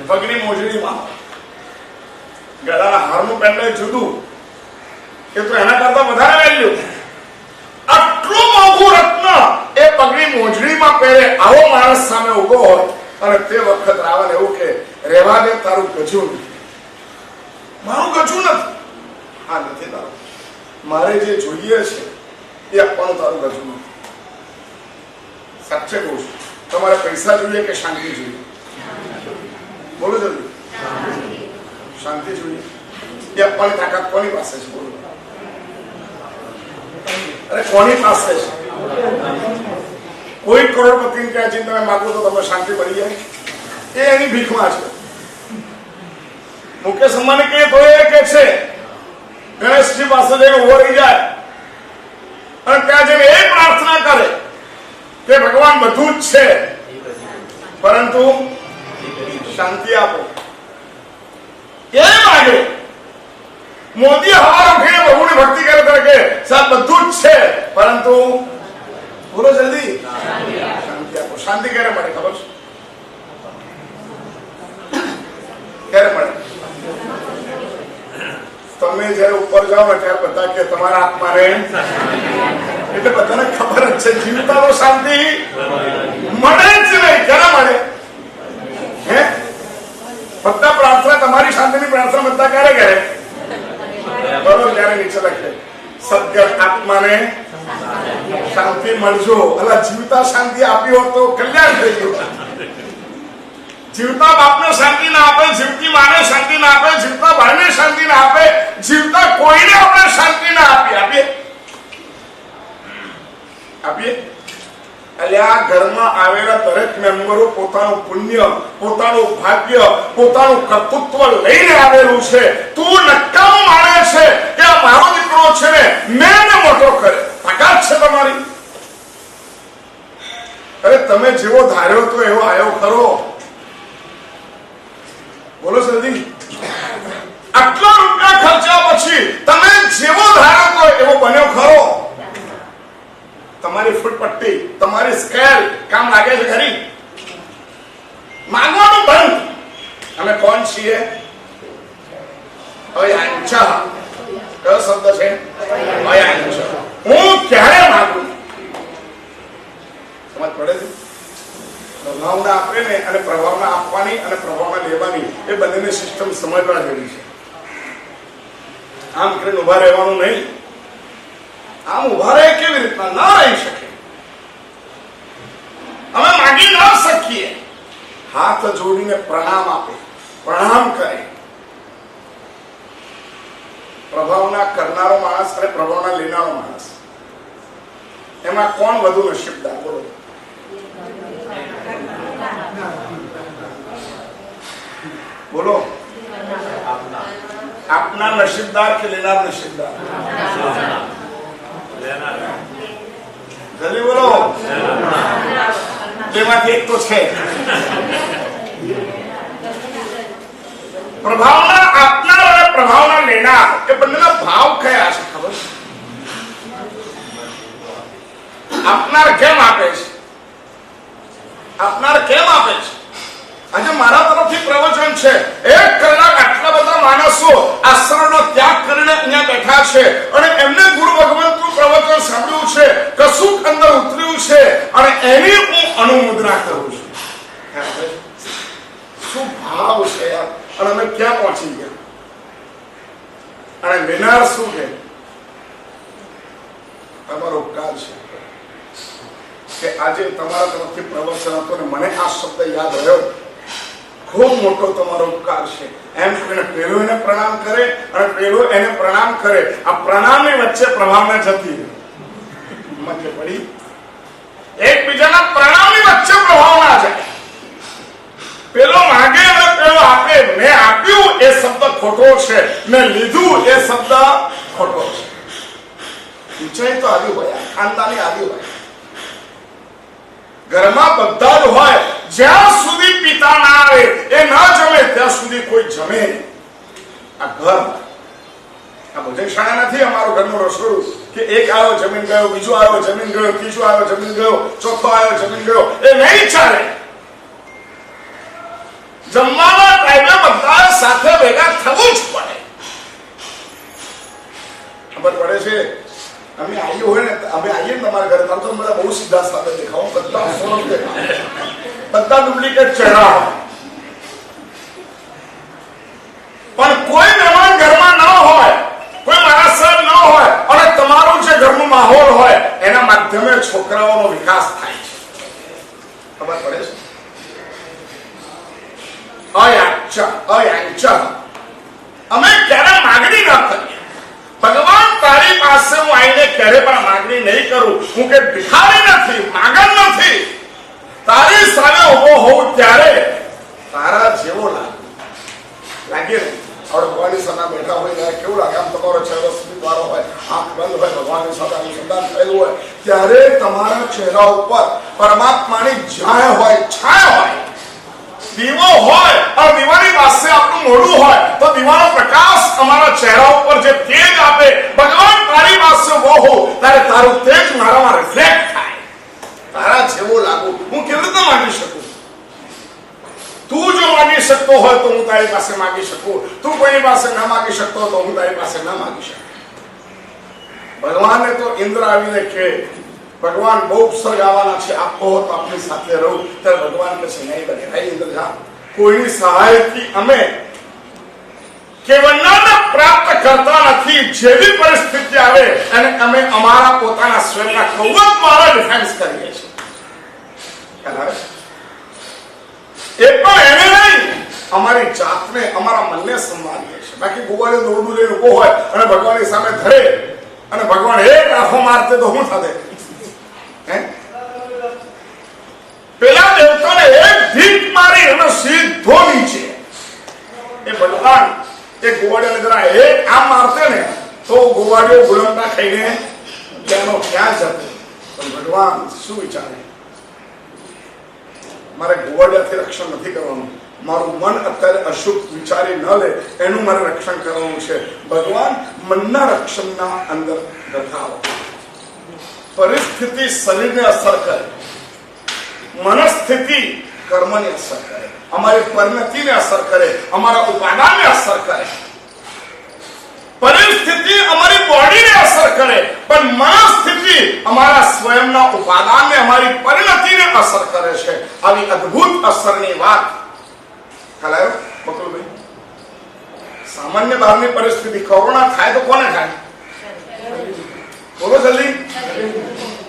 પગની મોજડીમાં. ગળાના હારનું પેન્ડલ જુદું, એ તો એના કરતા વધારે વેલ્યુ. આટલું મોંઘું રત્ન એ પગની મોજડીમાં પહેરે આવો માણસ સામે ઉભો હોય અને તે વખત રાવણ એવું કે રેવા દે, તારું ગજુ નથી. મારું ગજુ નથી. હા, નથી તારું. મારે જે જોઈએ છે એ આપવાનું તારું ગજુ નથી. સાચે કહું છું. તમારે પૈસા જોઈએ કે શાંતિ જોઈએ? બોલો જલ્દી. શાંતિ જોઈએ. એ આપવાની તાકાત કોની પાસે છે? બોલો. અરે કોની પાસે છે? કોઈ કરોડપતિ ત્યાં જઈને તમે માગો તો તમે શાંતિ મળી જાય? એ એની ભીખમાં છે. મુકેશ અંબાણી કહે તો એ કે છે ગણેશજી પાસે જઈને ઉભો રહી જાય અને ત્યાં જઈને એ પ્રાર્થના કરે કે ભગવાન બધું જ છે પરંતુ શાંતિ આપો. એ માગે. મોદી હવાર ઉઠીને પ્રભુની ભક્તિ કરે કે સાહેબ બધું જ છે પરંતુ બોલો જલ્દી શાંતિ આપો. શાંતિ ક્યારે મળે ખબર છે? ક્યારે મળે? તમે જયારે ઉપર જાઓ ને ત્યારે બધા કે તમારા આત્માને, એટલે બધાને ખબર જ છે જીવતા તો શાંતિ મળે જ નહીં. ક્યારે મળે? હે બધા પ્રાર્થના, તમારી શાંતિની પ્રાર્થના બધા ક્યારે કરે? બરોબર, ત્યારે નીચે લખે સદ્ગત આત્માને શાંતિ મળજો. અલા જીવતા શાંતિ આપી હોત તો કલ્યાણ થઈ ગયું. જીવતા બાપને શાંતિ ના આપે, જીવતી માને શાંતિ ના આપે, જીવતા ભાઈને શાંતિ ના આપે, જીવતા કોઈને આપણે શાંતિ ના આપીએ. આપીએ? એટલે આ ઘરમાં આવેલા દરેક મેમ્બરો પોતાનું પુણ્ય, પોતાનું ભાગ્ય, પોતાનું કર્તૃત્વ લઈને આવેલું છે. તું નકામો માને છે કે આ મારો દીકરો છે ને મેં એને મોટો કરે. તાકાત છે તમારી? અરે તમે જેવો ધાર્યો તો એવો આવ્યો ખરો? બોલો જલ્દી. આટલા રૂપિયા ખર્ચ્યા પછી તમે જેવો ધાર્યો તો એવો બન્યો ખરો? તમારી ફૂટપટ્ટી, તમારી સ્કેલ કામ લાગે છે ખરી? માંગવાનું બંધ. અમે કોણ છીએ? અયાંચા. કયો શબ્દ છે? અયાંચા. હું ક્યારે માંગુ? સમજ પડે છે? પ્રભાવના આપે ને અને પ્રભાવના આપવાની અને પ્રભાવના લેવાની એ બંનેની સિસ્ટમ સમજવા જેવી છે. આમ કરીને ઉભા રહેવાનું નહીં. આમ ઉભા રહે કેવી રીતના? ના રહી શકે. અમે માગી ના શકીએ. હાથ જોડીને પ્રણામ આપે, પ્રણામ કરે. પ્રભાવના કરનારો માણસ અને પ્રભાવના લેનારો માણસ, એમાં કોણ વધુ નસીબદાર? બોલો. બોલો. આપના નસીબદાર કે લેનાર નસીબદાર? જલ્દી બોલો. બેમાંથી એક તો છે. પ્રભાવના આપનાર અને પ્રભાવના લેનાર એ બંનેના ભાવ કયા છે ખબર? આપનાર કેમ આપે છે? આપનાર કેમ આપે છે? આજે મારા તરફથી પ્રવચન છે. 1 કલાક આટલા બધા માણસો આશ્રમનો ત્યાગ કરીને અહીંયા બેઠા છે અને એમને ગુરુ ભગવંતનું પ્રવચન સાંભળ્યું છે, કશુંક અંદર ઉતર્યું છે અને એની હું અનુમોદના કરું છું. શું ભાવ છે યાર! અને અમે ક્યાં પહોંચી ગયા? અને લેનાર શું કે તમારો ઉપકાર છે કે આજે તમારા તરફથી પ્રવચન હતો ને મને આ શબ્દ યાદ રહ્યો. ખૂબ મોટો તમારો ઉપકાર છે. એમ કહીને પેલો એને પ્રણામ કરે અને પેલો એને પ્રણામ કરે. આ પ્રણામની વચ્ચે પ્રભાવના જતી રહે. સમજ પડી? એકબીજાના પ્રણામની વચ્ચે પ્રભાવ ના જાય. પેલો માંગે અને પેલો આપે. મેં આપ્યું એ શબ્દ ખોટો છે, મેં લીધું એ શબ્દ ખોટો છે. ઊંચાઈ તો આવી હોય, ખાનદાની આવી હોય. ઘરમાં બધા જ હોય, જ્યાં સુધી પિતા ના આવે એ ના જમે ત્યાં સુધી કોઈ જમે નહીં. આ ઘર, આ ભોજનશાળા નથી અમારું ઘરનું રસોડું કે એક આવ્યો જમીન ગયો, બીજો આવ્યો જમીન ગયો, ત્રીજો આવ્યો જમીન ગયો, ચોથો આવ્યો જમીન ગયો. એ નહીં ચાલે. જમવાના ટાઈમે બધા સાથે ભેગા થવું જ પડે. ખબર પડે છે? અમે આવીએ હોય ને, અમે આવીએ ને તમારા ઘરે, તમે તો બધા બહુ સીધા સાધા દેખાવો, બધા સોનમ દેખાવ, બધા ડુપ્લિકેટ ચહેરા હોય. પણ કોઈ મહેમાન ઘરમાં ન હોય, કોઈ મારા સર ન હોય અને તમારું જે ઘરનું માહોલ હોય એના માધ્યમે છોકરાઓનો વિકાસ થાય છે. ખબર પડે છે? અમે ક્યારે માગણી ન કરીએ. ભગવાન તારી પાસે હું આવીને ક્યારે પણ માગણી નહીં કરું. હું કે ભિખારી નથી, માગણ નથી. તારી સામે ઉભો હોઉં ત્યારે તારા જેવો લાગે. ભગવાનની સામે બેઠા હોય ત્યારે કેવું લાગે? આમ તમારો ચહેરો સ્મિત વાળો હોય, આંખ બંધ હોય, ભગવાનની સાથે અનુસંધાન થયેલું હોય, ત્યારે તમારા ચહેરા ઉપર પરમાત્માની છાયા હોય. દીવો હોય અને દીવાની પાસે આપણું મોઢું હોય તો દીવાનો પ્રકાશ અમારા ચહેરા ઉપર જે તેજ આપે, ભગવાન તારી પાસે ઉભો હોઉં ત્યારે તારું તેજ મારામાં રિફ્લેક્ટ થાય. તારા જેવો લાગુ. હું કેવી રીતે માગી શકું? તું જો માગી શકતો હોય તો હું તારી પાસે માગી શકું. તું કોઈની પાસે ના માગી શકતો તો હું તારી પાસે ના માગી શકું. ભગવાનને તો ઇન્દ્ર આવીને કે ભગવાન બહુ ઉપસર્ગ આવવાના છે, આપો તો આપની સાથે રહું. ત્યારે ભગવાન કહે છે નહીં બને, નહીં ઇન્દ્ર જા. કોઈની સહાયથી અમે કેવળના પ્રાપ્ત કરતા નથી. જેવી પરિસ્થિતિ આવે અને અમે અમારા પોતાના સ્વયંના કવચ દ્વારા ડિફેન્સ કરીએ છીએ. એ પણ એને નહીં, અમારી જાતને, અમારા મનને સંભાળીએ છીએ. બાકી ગોવાળે દોરડું લઈને ઉભો હોય અને ભગવાનની સામે ધરે અને ભગવાન એક આંખો મારતે તો શું થશે? પેલા દેવતાને એક ભીખ મારી અને સીધો નીચે. એ ભગવાન એ ગોવાળિયાને જરા એક આમ મારતે ને તો ગોવાળિયો ગુલમટા ખાઈને ત્યાંનો ક્યાં જતો. પણ ભગવાન શું વિચારે? મારે ગોવાળિયાથી રક્ષણ નથી કરવાનું. મારું મન અત્યારે અશુભ વિચારી ન લે એનું મારે રક્ષણ કરવાનું છે. ભગવાન મનના રક્ષણના અંદર રખાવો. પરિસ્થિતિ શરીરને અસર કરે, મનસ્થિતિ કર્મને અસર કરે, અમારી પરિણતિને અસર કરે, અમારા ઉપાદાનને અસર કરે. પરિસ્થિતિ અમારી બોડીને અસર કરે પણ મનસ્થિતિ અમારા સ્વયંના ઉપાદાનને, અમારી પરિણતિને અસર કરે છે. આવી અદ્ભુત અસરની વાત ખ્યાલ બકુલભાઈ? સામાન્ય બહારની પરિસ્થિતિ, કોરોના થાય તો કોને થાય? બોલો જલ્દી.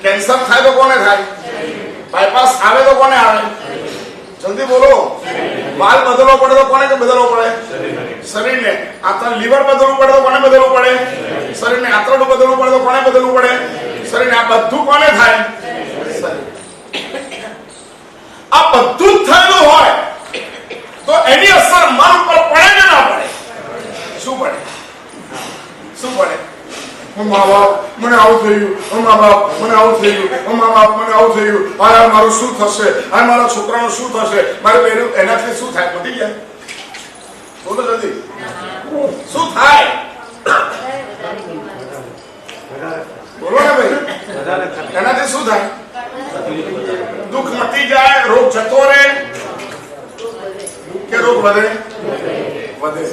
કેન્સર થાય તો કોને થાય? બાયપાસ આવે તો કોને આવે? જલ્દી બોલો. વાલ બદલવો પડે તો કોને બદલવો પડે? શરીરને. આંતર લીવર બદલવું પડે તો કોને બદલવું પડે? શરીરને. આંતરડું બદલવું પડે તો કોને બદલવું પડે? શરીરને. આ બધું કોને થાય? આ બધું જ થયેલું હોય તો એની અસર મન ઉપર પડે કે ના પડે? શું પડે? શું પડે? મા બાપ મને આવું થયું, મા બાપ મને આવું થયું, મા બાપ મને આવું થયું, આ મારું શું થશે, આ મારા છોકરાનું શું થશે, મારે બેનું એનાથી શું થાય? પતી ગયા? બોલો જલ્દી. શું થાય? બોલો ને ભાઈ. એનાથી શું થાય? દુઃખ મટી જાય, રોગ જતો રહે કે રોગ વધે? વધે.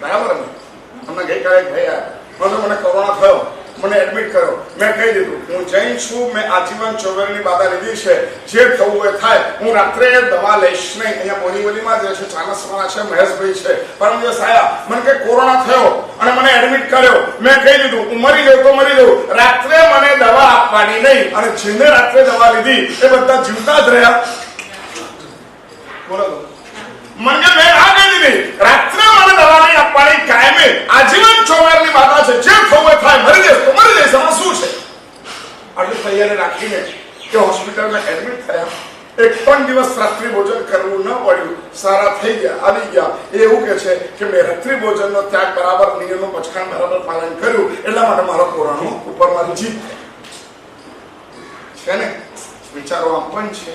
બરાબર ને? અમને ગઈકાલે ભાઈ મને કોરોના થયો, મને એડમિટ કર્યો. મેં કહી દીધું હું જૈન છું, મેં આજીવન ચોવેરની બાધા લીધી છે, જે થવું એ થાય. હું રાત્રે દવા લઈશ નહીં. અહીંયા બોરીવલીમાં જ છે, ચાણસવાળા છે, મહેશભાઈ છે. પરમ દિવસ આયા, મને કે કોરોના થયો અને મને એડમિટ કર્યો. મેં કહી દીધું હું મરી જાઉં તો મરી જાઉં, રાત્રે મને દવા આપવાની નહીં. અને જેને રાત્રે દવા લીધી એ બધા જીવતા જ રહ્યા. બોલો. મને મેં આ કહી દીધી રાત્રે મને દવા નહીં આપવાની, કાયમે આજીવન ચોવેરની બાધા છે, જે થવું એ થાય, મરી જઈશ તો મરી જઈશ, આમાં શું છે? આટલી તૈયારી રાખીને કે હોસ્પિટલમાં એડમિટ થયા, એક પણ દિવસ રાત્રિ ભોજન કરવું ન પડ્યું, સારા થઈ ગયા, આવી ગયા. એવું કે છે કે મેં રાત્રિ ભોજનનો ત્યાગ બરાબર, નિયમનું પચખાણ બરાબર પાલન કર્યું, એટલા માટે મારો કોરોનો ઉપર મારી જીત છે ને. વિચારો આમ પણ છે.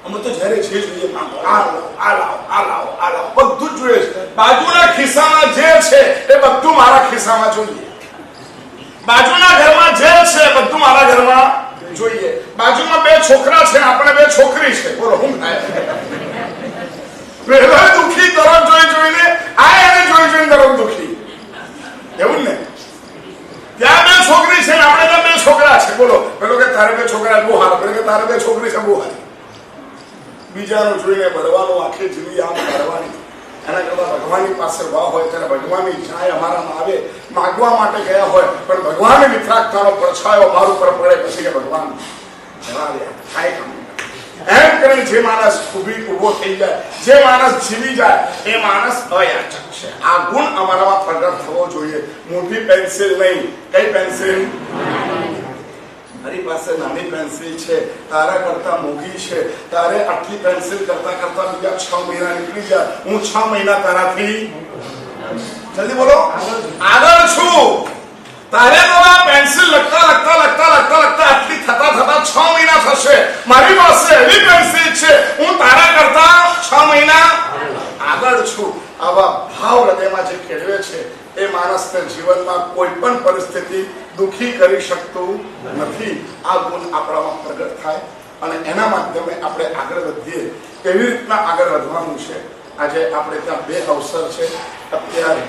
અમે તો જયારે જે જોઈએ આ લાવો બધું જ જોઈએ છે. બાજુના ખિસ્સામાં જે છે એ બધું મારા ખિસ્સામાં જોઈએ. બાજુના ઘરમાં જે છે બધું મારા ઘરમાં જોઈએ. બાજુમાં બે છોકરા છે, આપણે બે છોકરી છે. બોલો હું થાય? પેલો દુખી તરફ જોઈને આ એને જોઈને તરફ દુખી, એવું ને. ત્યાં બે છોકરી છે, આપણે ત્યાં બે છોકરા છે. બોલો, પેલો કે તારે બે છોકરા બહુ હાર, પેલો કે તારે બે છોકરી છે બહુ હારી. બીજાનું જોઈને ભરવાનું, આખી જિંદગી આમ ભરવાની. એના કરતા ભગવાનની પાસે વાહ હોય ત્યારે ભગવાનની જાય અમારામાં આવે. માગવા માટે ગયા હોય પણ ભગવાનની વિતરાગતાનો પડછાયો મારું પર પડે, પછી કે ભગવાન જવા દે, થાય કામ. એમ કરીને જે માણસ ઉભો થઈ જાય, જે માણસ જીવી જાય, એ માણસ અયાચક છે. આ ગુણ અમારામાં પ્રગટ થવો જોઈએ. મોટી પેન્સિલ નહીં. કઈ પેન્સિલ? મારી પાસે નાની પેન્સિલ છે, તારા કરતા મોંઘી છે. તારે આટલી પેન્સિલ કરતા કરતા બીજા 6 મહિના નીકળી જાય, હું 6 મહિના તારાથી જલ્દી બોલો આગળ છું. તારે તો આ પેન્સિલ લખતા આટલી થતા 6 મહિના થશે. મારી પાસે એવી પેન્સિલ છે, હું તારા કરતા 6 મહિના આગળ છું. આવા ભાવ હૃદયમાં જે કેળવે છે એ માણસને જીવનમાં કોઈ પણ પરિસ્થિતિ દુખી કરી શકતું નથી. આ ગુણ આપણામાં પ્રગટ થાય અને એના માધ્યમે આપણે આગળ વધીએ. કેવી રીતના આગળ વધવાનું છે, આજે આપણે ત્યાં બે અવસર છે. અત્યારે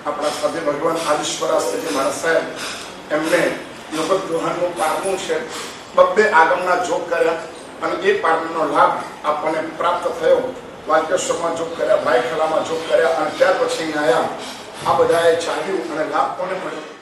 આપણા સાથે ભગવાન આદિશ્વરાસ્ત્રીજી મહારાજ સાહેબ, એમને યોગદ્રોહણનું પારણું છે. 2 આગમના જોગ કર્યા અને એ પારણનો લાભ આપણને પ્રાપ્ત થયો. વાલ્કેશ્વરમાં જોગ કર્યા, ભાઈખલામાં જોગ કર્યા અને ત્યાર પછી આવ્યા. આ બધાએ ચાલ્યું અને લાભ કોને મળ્યો?